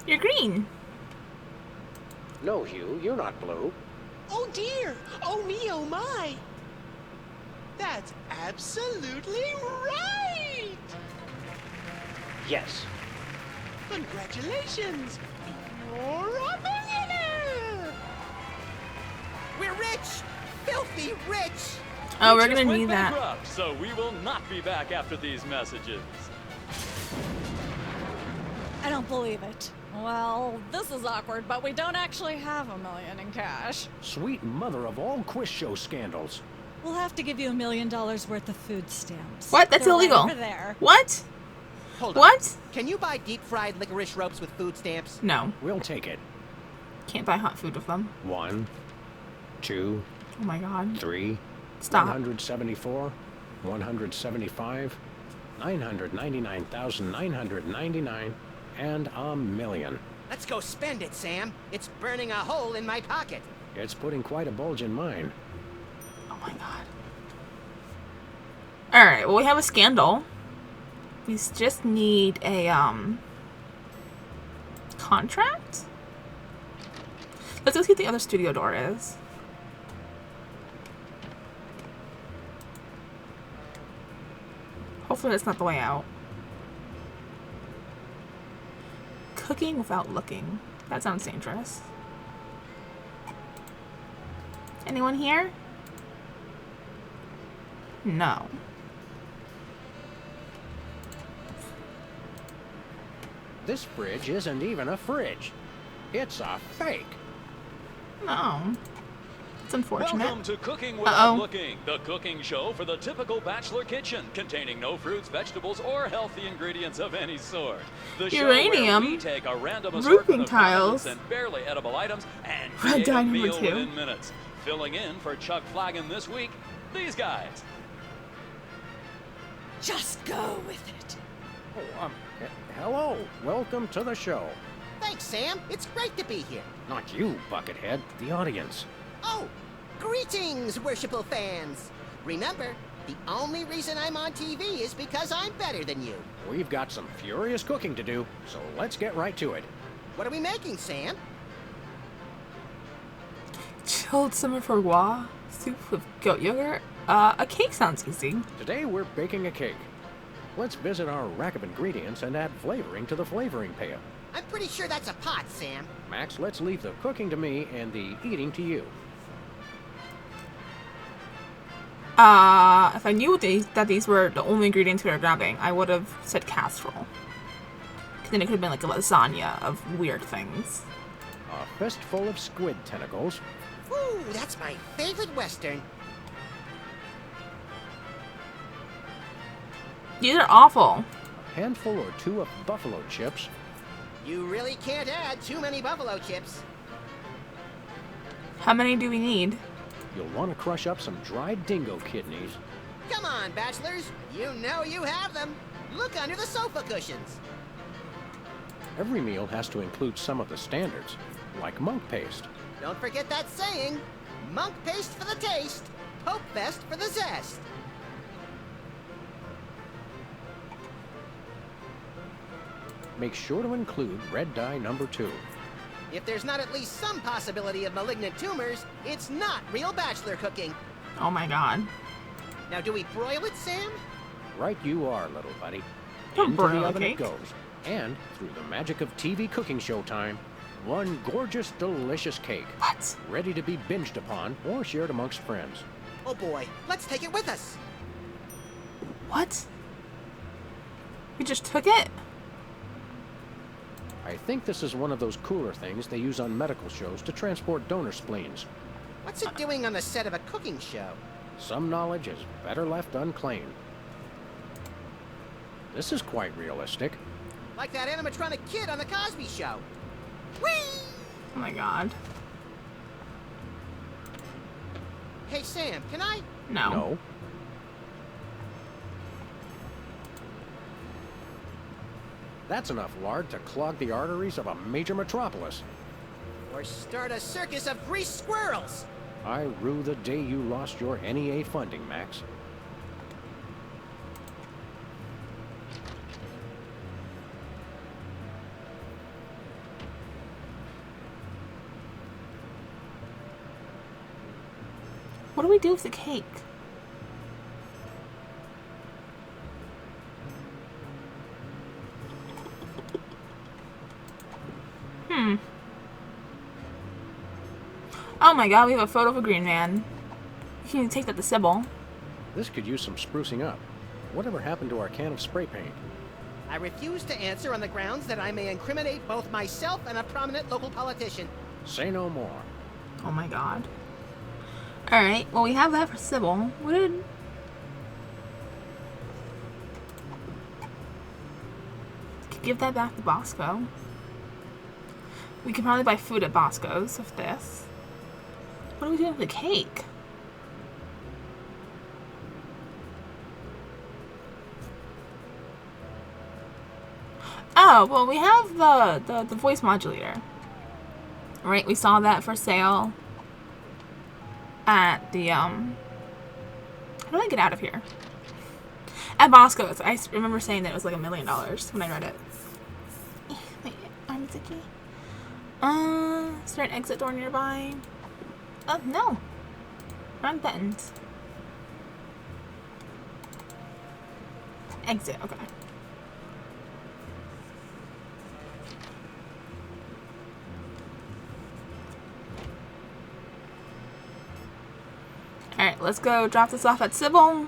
You're green. No, Hugh, you're not blue. Oh dear! Oh me, oh my! That's absolutely right! Yes. Congratulations! You're a millionaire! We're rich! Filthy rich! Oh, We we're just gonna went need that. bankrupt, so we will not be back after these messages. I don't believe it. Well, this is awkward, but we don't actually have $1 million in cash. Sweet mother of all quiz show scandals. We'll have to give you $1 million worth of food stamps. What? That's They're right illegal. over there. What? Hold What? on. Can you buy deep-fried licorice ropes with food stamps? No. We'll take it. Can't buy hot food with them. 1, 2, Oh my god. 3, Stop. 174, 175, 999,999, and $1 million. Let's go spend it, Sam. It's burning a hole in my pocket. It's putting quite a bulge in mine. Oh my god. Alright, well we have a scandal. We just need a contract? Let's go see what the other studio door is. Hopefully that's not the way out. Cooking without looking. That sounds dangerous. Anyone here? No. This fridge isn't even a fridge. It's a fake. No. It's unfortunate. Welcome to Cooking Without Uh-oh. Looking, the cooking show for the typical bachelor kitchen, containing no fruits, vegetables, or healthy ingredients of any sort. The show where Uranium, we take a random roofing assortment of tiles, condiments and barely edible items and Red create a dye meal number 2. within minutes. Filling in for Chuck Flagon this week, these guys. Just go with it. Oh, hello. Welcome to the show. Thanks, Sam. It's great to be here. Not you, Buckethead. The audience. Oh, greetings, worshipful fans. Remember, the only reason I'm on TV is because I'm better than you. We've got some furious cooking to do, so let's get right to it. What are we making, Sam? Chilled summer for Wa. Soup with goat yogurt. A cake sounds easy. Today we're baking a cake. Let's visit our rack of ingredients and add flavoring to the flavoring pail. I'm pretty sure that's a pot, Sam. Max, let's leave the cooking to me and the eating to you. If I knew that these were the only ingredients we were grabbing, I would have said casserole. 'Cause then it could have been like a lasagna of weird things. A fistful of squid tentacles. Ooh, that's my favorite Western. These are awful. A handful or 2 of buffalo chips. You really can't add too many buffalo chips. How many do we need? You'll want to crush up some dried dingo kidneys. Come on, bachelors. You know you have them. Look under the sofa cushions. Every meal has to include some of the standards, like monk paste. Don't forget that saying. Monk paste for the taste, Pope Fest for the zest. Make sure to include red dye number 2. If there's not at least some possibility of malignant tumors, it's not real bachelor cooking. Oh my god. Now, do we broil it, Sam? Right you are, little buddy. Don't Into broil the a oven it cake. goes. And, through the magic of TV cooking show time, one gorgeous, delicious cake. What? Ready to be binged upon or shared amongst friends. Oh boy, let's take it with us. What? We just took it? I think this is one of those cooler things they use on medical shows to transport donor spleens. What's it doing on the set of a cooking show? Some knowledge is better left unclaimed. This is quite realistic. Like that animatronic kid on the Cosby Show. Whee! Oh my god. Hey, Sam, can I? No. No. That's enough lard to clog the arteries of a major metropolis. Or start a circus of greased squirrels. I rue the day you lost your NEA funding, Max. What do we do with the cake? Oh my god, we have a photo of a green man. You can take that to Sybil. This could use some sprucing up. Whatever happened to our can of spray paint? I refuse to answer on the grounds that I may incriminate both myself and a prominent local politician. Say no more. Oh my god. Alright, well we have that for Sybil. What did... Give that back to Bosco. We can probably buy food at Bosco's with this. What are we doing with the cake? Oh, well we have the voice modulator. Right, we saw that for sale at the how do I get out of here? At Bosco's. I remember saying that it was like $1 million when I read it. Wait, I'm sticky. Is there an exit door nearby? Oh, no. Wrong buttons. Exit, okay. Alright, let's go drop this off at Sybil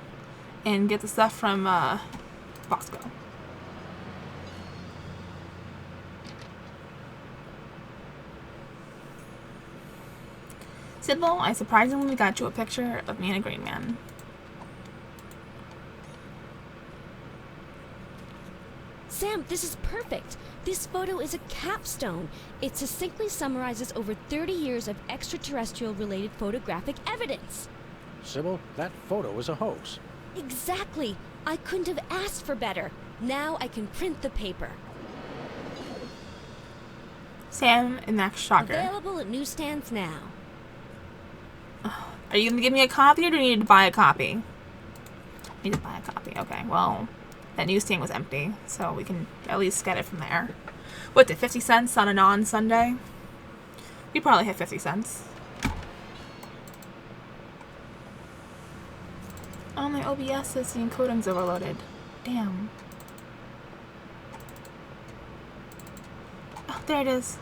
and get the stuff from Bosco. Sybil, I surprisingly got you a picture of me and a green man. Sam, this is perfect. This photo is a capstone. It succinctly summarizes over 30 years of extraterrestrial-related photographic evidence. Sybil, that photo is a hoax. Exactly. I couldn't have asked for better. Now I can print the paper. Sam and Max Shocker. Available at newsstands now. Are you going to give me a copy or do you need to buy a copy? I need to buy a copy. Okay, well, that newsstand was empty, so we can at least get it from there. What, did 50 cents on a non-Sunday? We probably have 50 cents. Oh, my OBS says the encoding's overloaded. Damn. Oh, there it is.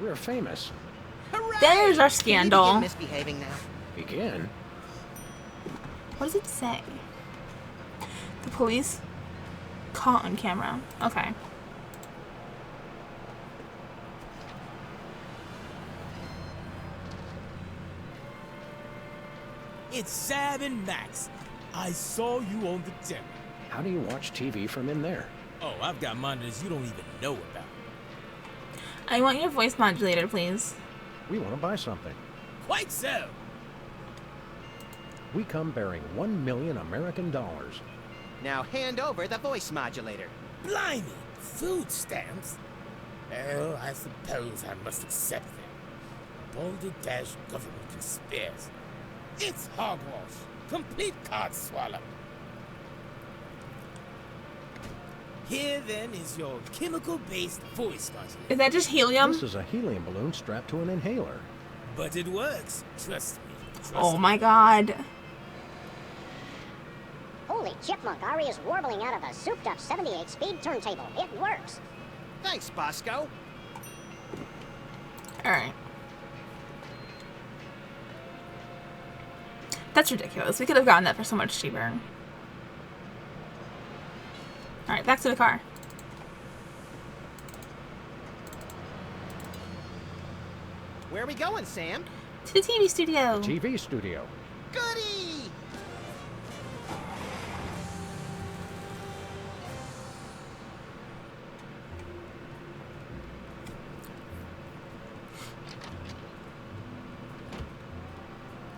We're famous. Hooray! There's our Can scandal. you begin misbehaving now? Begin? What does it say? The police caught on camera. Okay. It's Sam and Max. I saw you on the telly. How do you watch TV from in there? Oh, I've got monitors you don't even know about. I want your voice modulator, please. We want to buy something. Quite so. We come bearing $1 million American dollars. Now hand over the voice modulator. Blimey, food stamps? Well, I suppose I must accept them. Balderdash government conspiracy. It's hogwash. Complete card swallow. Here then is your chemical-based voice modulator. Is that just helium? This is a helium balloon strapped to an inhaler. But it works, trust me. Oh my god. Holy chipmunk, Ari is warbling out of a souped-up 78-speed turntable. It works. Thanks, Bosco. Alright. That's ridiculous. We could have gotten that for so much cheaper. Alright, back to the car. Where are we going, Sam? To the TV studio. TV studio. Goody!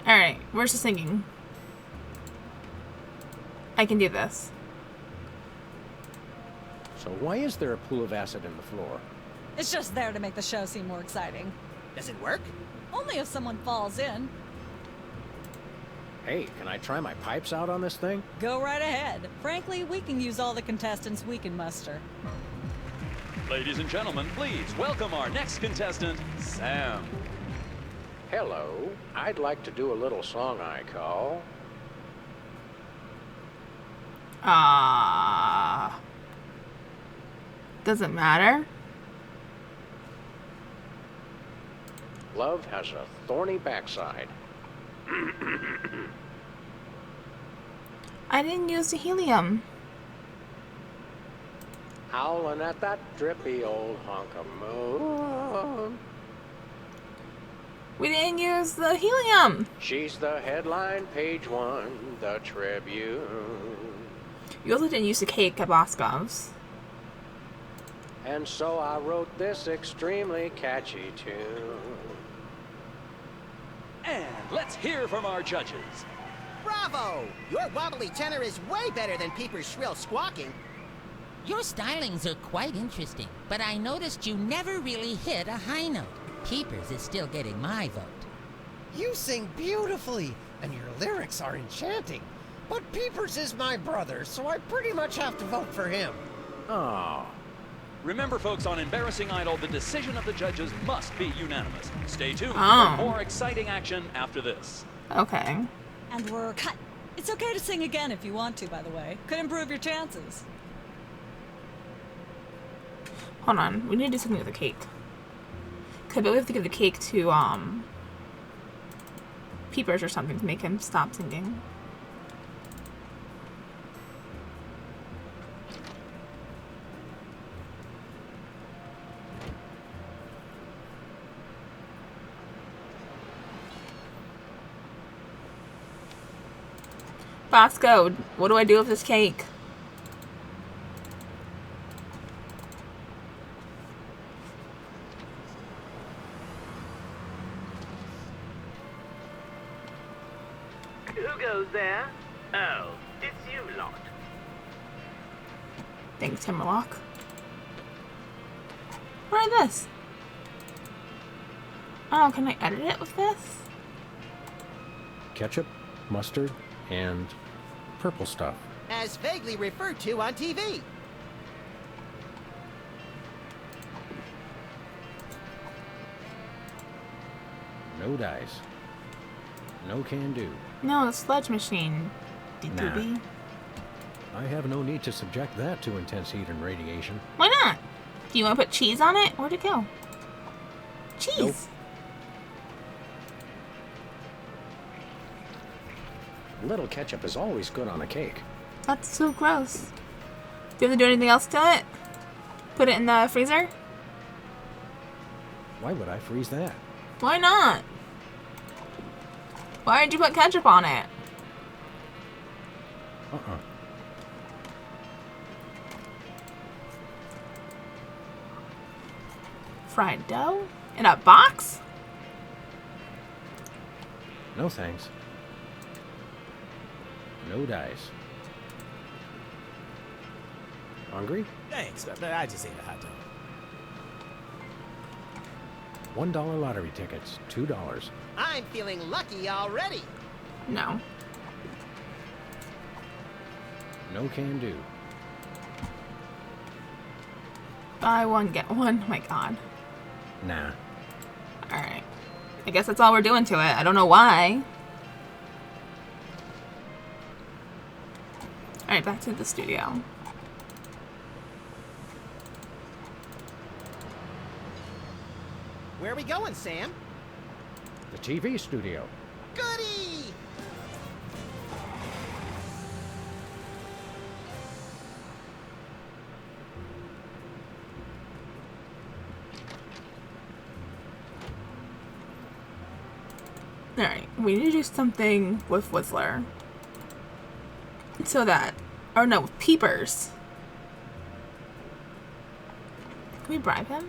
Alright, where's the singing? I can do this. So why is there a pool of acid in the floor? It's just there to make the show seem more exciting. Does it work? Only if someone falls in. Hey, can I try my pipes out on this thing? Go right ahead. Frankly, we can use all the contestants we can muster. Ladies and gentlemen, please welcome our next contestant, Sam. Hello, I'd like to do a little song I call... Doesn't matter. Love has a thorny backside. I didn't use the helium. Howling at that drippy old hunk of moon. We didn't use the helium. She's the headline, page 1, the Tribune. You also didn't use the cake at Boscov's. And so I wrote this extremely catchy tune. And let's hear from our judges. Bravo! Your wobbly tenor is way better than Peeper's shrill squawking. Your stylings are quite interesting, but I noticed you never really hit a high note. Peepers is still getting my vote. You sing beautifully, and your lyrics are enchanting. But Peepers is my brother, so I pretty much have to vote for him. Oh. Remember, folks, on Embarrassing Idol, the decision of the judges must be unanimous. Stay tuned Oh. for more exciting action after this. Okay. And we're cut. It's okay to sing again if you want to, by the way. Could improve your chances. Hold on. We need to do something with the cake. Okay, but we have to give the cake to, Peepers or something to make him stop singing. Bosco, what do I do with this cake? Who goes there? Oh, it's you lot. Thanks, Timberlock. Try this. Oh, can I edit it with this? Ketchup, mustard, and purple stuff. As vaguely referred to on TV. No dice. No can do. No, the sludge machine. Nah. DTB. I have no need to subject that to intense heat and radiation. Why not? Do you want to put cheese on it? Where'd it go? Cheese. Nope. Little ketchup is always good on a cake. That's so gross. Do you have to do anything else to it? Put it in the freezer? Why would I freeze that? Why not? Why did you put ketchup on it? Uh-uh. Fried dough? In a box? No thanks. No dice. Hungry? Thanks, but I just ate a hot dog. $1 lottery tickets, $2. I'm feeling lucky already. No. No can do. Buy one, get one. Oh my god. Nah. Alright. I guess that's all we're doing to it. I don't know why. Alright, back to the studio. Where are we going, Sam? The TV studio. Goody! Alright, we need to do something with Whistler. So that... Or no, with Peepers. Can we bribe him?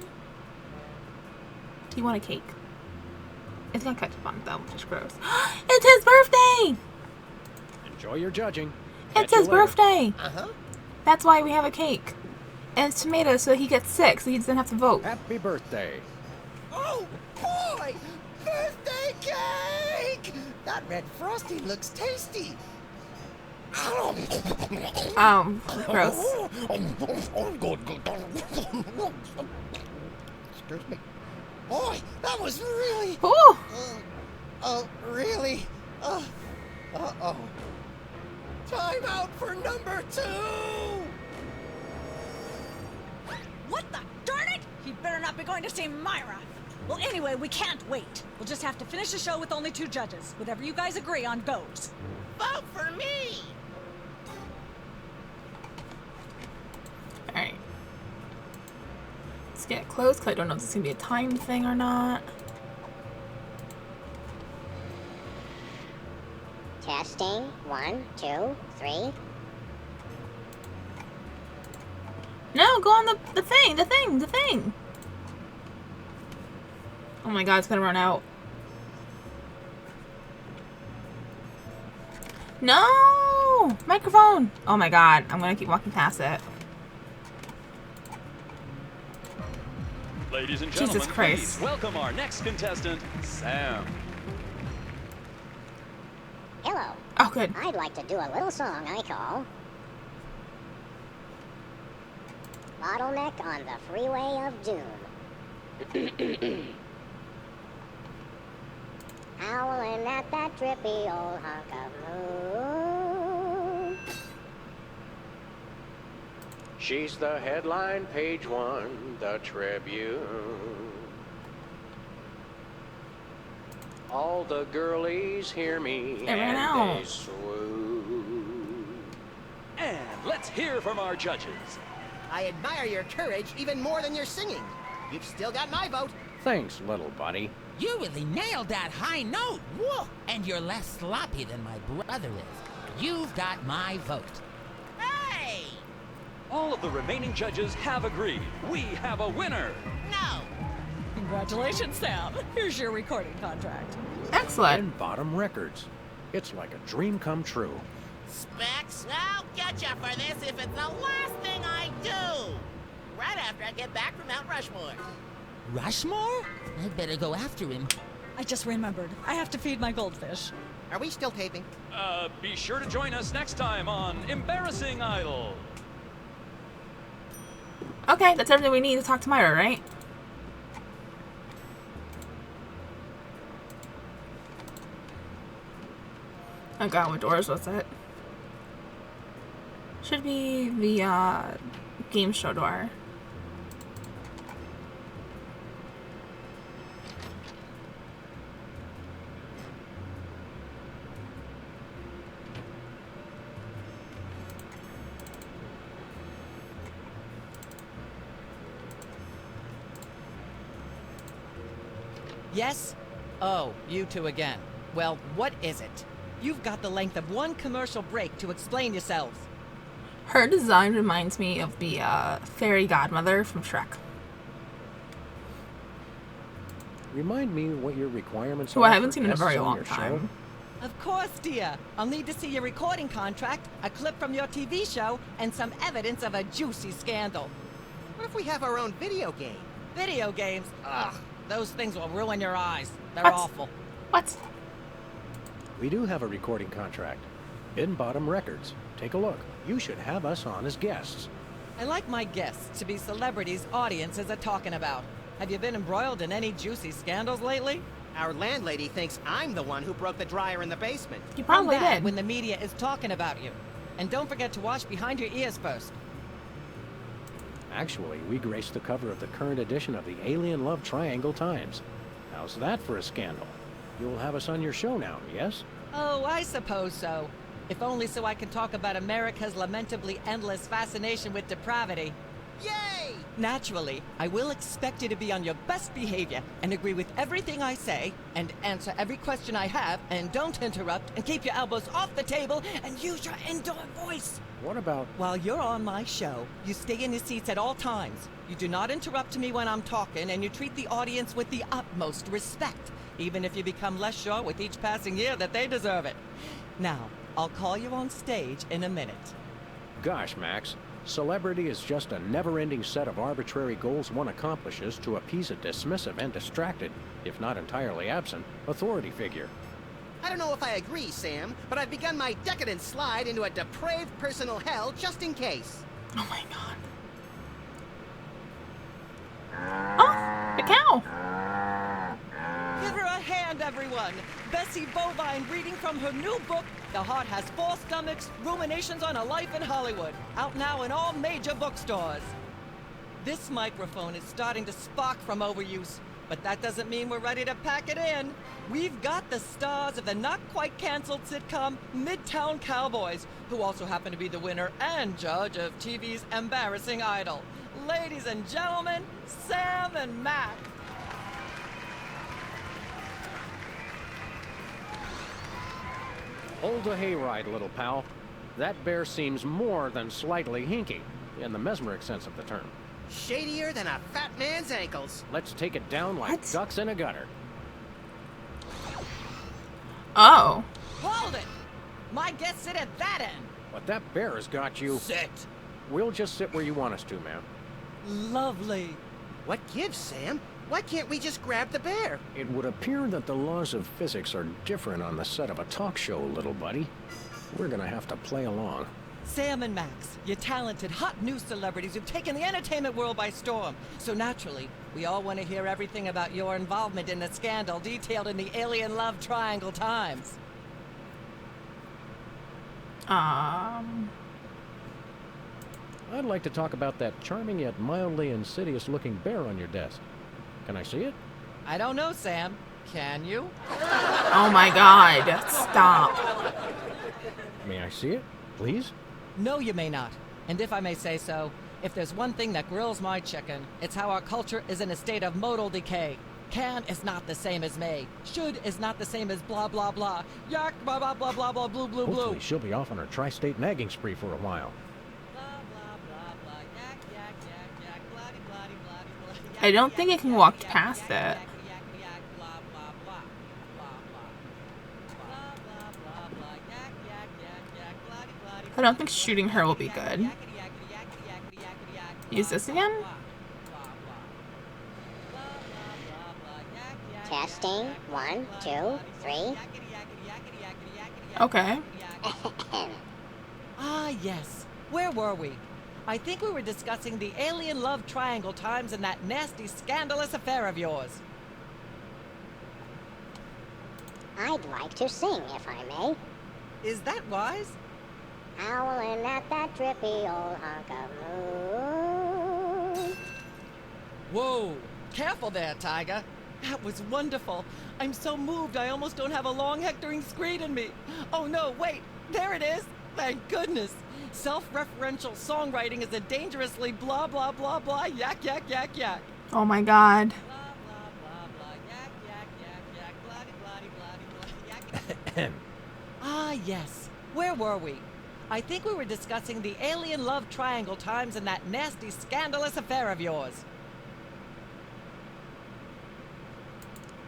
Do you want a cake? It's got ketchup on it though, which is gross. It's his birthday! Enjoy your judging. It's Catch his you later. birthday! Uh-huh. That's why we have a cake. And it's tomatoes so he gets sick, so he doesn't have to vote. Happy birthday. Oh, boy! Birthday cake! That red frosty looks tasty. Gross. Excuse me. Boy, that was really... Ooh! Really? Uh-oh. Time out for number 2! What the darn it? He better not be going to see Myra. Well, anyway, we can't wait. We'll just have to finish the show with only 2 judges. Whatever you guys agree on goes. Vote for me! Alright. Let's get close, because I don't know if this is going to be a timed thing or not. Testing. 1, 2, 3. No, go on the thing! Oh my god, it's gonna run out. No! Microphone! Oh my god, I'm gonna keep walking past it. Ladies and Jesus gentlemen, Christ. please welcome our next contestant, Sam. Hello. Oh, good. I'd like to do a little song I call Bottleneck on the Freeway of Doom. Howling at that drippy old hunk of moon. She's the headline, page 1, the Tribune. All the girlies hear me It ran and out. they swoon. And let's hear from our judges. I admire your courage even more than your singing. You've still got my vote. Thanks, little buddy. You really nailed that high note. Whoa! And you're less sloppy than my brother is. You've got my vote. Hey! All of the remaining judges have agreed. We have a winner. No! Congratulations, Sam. Here's your recording contract. Excellent. And Bottom Records. It's like a dream come true. Specs, I'll get you for this if it's the last thing I do. Right after I get back from Mount Rushmore. Rushmore? I'd better go after him. I just remembered. I have to feed my goldfish. Are we still taping? Be sure to join us next time on Embarrassing Idol. Okay, that's everything we need to talk to Myra, right? Oh god, what doors was it? Should be the game show door. Yes? Oh, you two again. Well, what is it? You've got the length of one commercial break to explain yourselves. Her design reminds me of the fairy godmother from Shrek. Remind me what your requirements Who are. I haven't for seen in a guests very on long your show. time. Of course, dear. I'll need to see your recording contract, a clip from your TV show, and some evidence of a juicy scandal. What if we have our own video game? Video games? Ugh, those things will ruin your eyes. They're What? awful. What? We do have a recording contract. In Bottom Records. Take a look. You should have us on as guests. I like my guests to be celebrities audiences are talking about. Have you been embroiled in any juicy scandals lately? Our landlady thinks I'm the one who broke the dryer in the basement. You probably From that, did. when the media is talking about you. And don't forget to wash behind your ears first. Actually, we graced the cover of the current edition of the Alien Love Triangle Times. How's that for a scandal? You'll have us on your show now, yes? Oh, I suppose so. If only so I can talk about America's lamentably endless fascination with depravity. Yay! Naturally, I will expect you to be on your best behavior and agree with everything I say and answer every question I have and don't interrupt and keep your elbows off the table and use your indoor voice. What about... While you're on my show, you stay in your seats at all times. You do not interrupt me when I'm talking and you treat the audience with the utmost respect, even if you become less sure with each passing year that they deserve it. Now, I'll call you on stage in a minute. Gosh, Max. Celebrity is just a never-ending set of arbitrary goals one accomplishes to appease a dismissive and distracted, if not entirely absent, authority figure. I don't know if I agree, Sam, but I've begun my decadent slide into a depraved personal hell just in case. Oh my god. Oh, the cow. Give her a hand, everyone. Bessie Bovine reading from her new book, The Heart Has Four Stomachs, Ruminations on a Life in Hollywood, out now in all major bookstores. This microphone is starting to spark from overuse, but that doesn't mean we're ready to pack it in. We've got the stars of the not-quite-canceled sitcom Midtown Cowboys, who also happen to be the winner and judge of TV's Embarrassing Idol. Ladies and gentlemen, Sam and Mac. Hold the hayride, little pal. That bear seems more than slightly hinky, in the mesmeric sense of the term. Shadier than a fat man's ankles. Let's take it down like ducks in a gutter. Oh. Hold it! My guests sit at that end. But that bear has got you... Sit. We'll just sit where you want us to, ma'am. Lovely. What gives, Sam? Why can't we just grab the bear? It would appear that the laws of physics are different on the set of a talk show, little buddy. We're gonna have to play along. Sam and Max, you talented, hot news celebrities who've taken the entertainment world by storm. So naturally, we all want to hear everything about your involvement in the scandal detailed in the Alien Love Triangle Times. I'd like to talk about that charming yet mildly insidious-looking bear on your desk. Can I see it? I don't know, Sam. Can you? Oh my god. Stop. May I see it, please? No, you may not. And if I may say so, if there's one thing that grills my chicken, it's how our culture is in a state of modal decay. Can is not the same as may. Should is not the same as blah blah blah. Yak blah blah blah blah blah blue blue blue. Hopefully she'll be off on her tri-state nagging spree for a while. I don't think I can walk past it. I don't think shooting her will be good. Use this again? Testing. 1, 2, 3. Okay. Ah, yes. Where were we? I think we were discussing the Alien Love Triangle Times and that nasty, scandalous affair of yours. I'd like to sing, if I may. Is that wise? Howling at that drippy old hunk of moon. Whoa! Careful there, Tiger. That was wonderful. I'm so moved I almost don't have a long hectoring screed in me. Oh no, wait! There it is! Thank goodness! Self-referential songwriting is a dangerously blah blah blah blah yak yak yak yak. Oh my god. Ah, yes. Where were we? I think we were discussing the Alien Love Triangle Times and that nasty, scandalous affair of yours.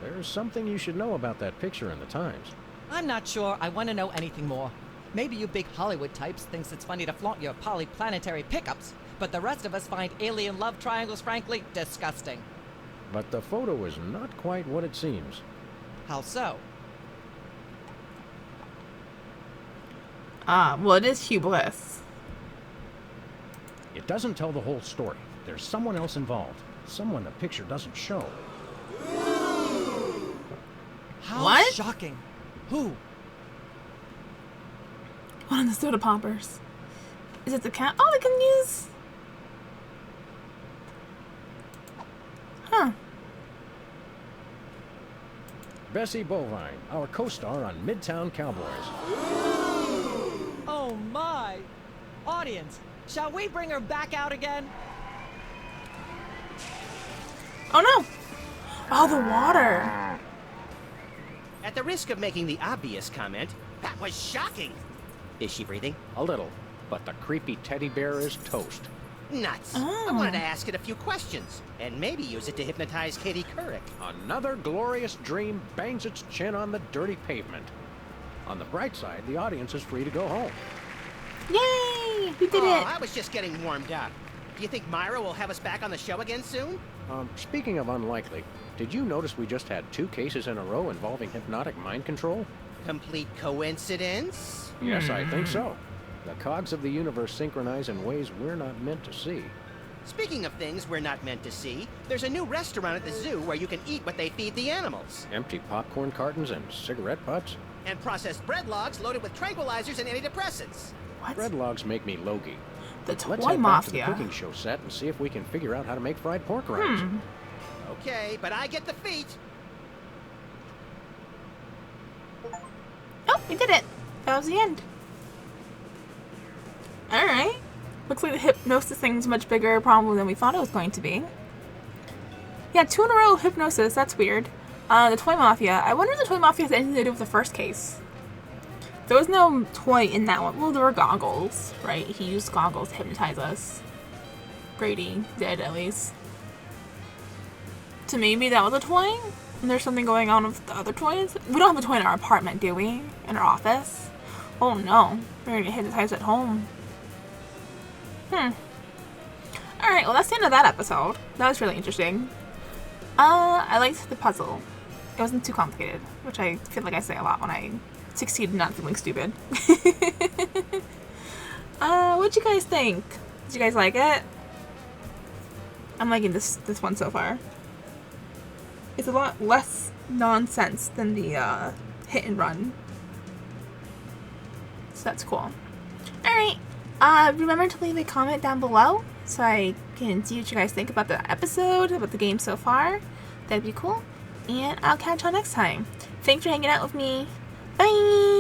There's something you should know about that picture in the Times. I'm not sure I want to know anything more. Maybe you big Hollywood types thinks it's funny to flaunt your polyplanetary pickups, but the rest of us find alien love triangles frankly disgusting. But the photo is not quite what it seems. How so? Well, it is Hugh Bliss. It doesn't tell the whole story. There's someone else involved. Someone the picture doesn't show. How What? shocking. Who? One of the soda poppers. Is it the cat? Oh, they can use... Huh. Bessie Bovine, our co-star on Midtown Cowboys. Oh my! Audience, shall we bring her back out again? Oh no! Oh, the water! At the risk of making the obvious comment, that was shocking. Is she breathing? A little, but the creepy teddy bear is toast. Nuts. Oh. I wanted to ask it a few questions, and maybe use it to hypnotize Katie Couric. Another glorious dream bangs its chin on the dirty pavement. On the bright side, the audience is free to go home. Yay! We did it! I was just getting warmed up. Do you think Myra will have us back on the show again soon? Speaking of unlikely, did you notice we just had 2 cases in a row involving hypnotic mind control? Complete coincidence? Yes, I think so. The cogs of the universe synchronize in ways we're not meant to see. Speaking of things we're not meant to see, there's a new restaurant at the zoo where you can eat what they feed the animals. Empty popcorn cartons and cigarette butts? And processed bread logs loaded with tranquilizers and antidepressants. What? Bread logs make me logy. The Let's Toy head back to the Mafia. cooking show set and see if we can figure out how to make fried pork rinds. Okay, but I get the feet. Oh, we did it! That was the end. Alright. Looks like the hypnosis thing's much bigger problem than we thought it was going to be. Yeah, 2 in a row of hypnosis. That's weird. The Toy Mafia. I wonder if the Toy Mafia has anything to do with the first case. There was no toy in that one. Well, there were goggles, right? He used goggles to hypnotize us. Brady did, at least. So maybe that was a toy? And there's something going on with the other toys? We don't have a toy in our apartment, do we? In our office? Oh no. We're gonna get hypnotized at home. Alright, well that's the end of that episode. That was really interesting. I liked the puzzle. It wasn't too complicated, which I feel like I say a lot when I succeed in not feeling stupid. What'd you guys think? Did you guys like it? I'm liking this one so far. It's a lot less nonsense than the hit and run. So that's cool. Alright. Remember to leave a comment down below so I can see what you guys think about the episode, about the game so far. That'd be cool. And I'll catch y'all next time. Thanks for hanging out with me. Bye!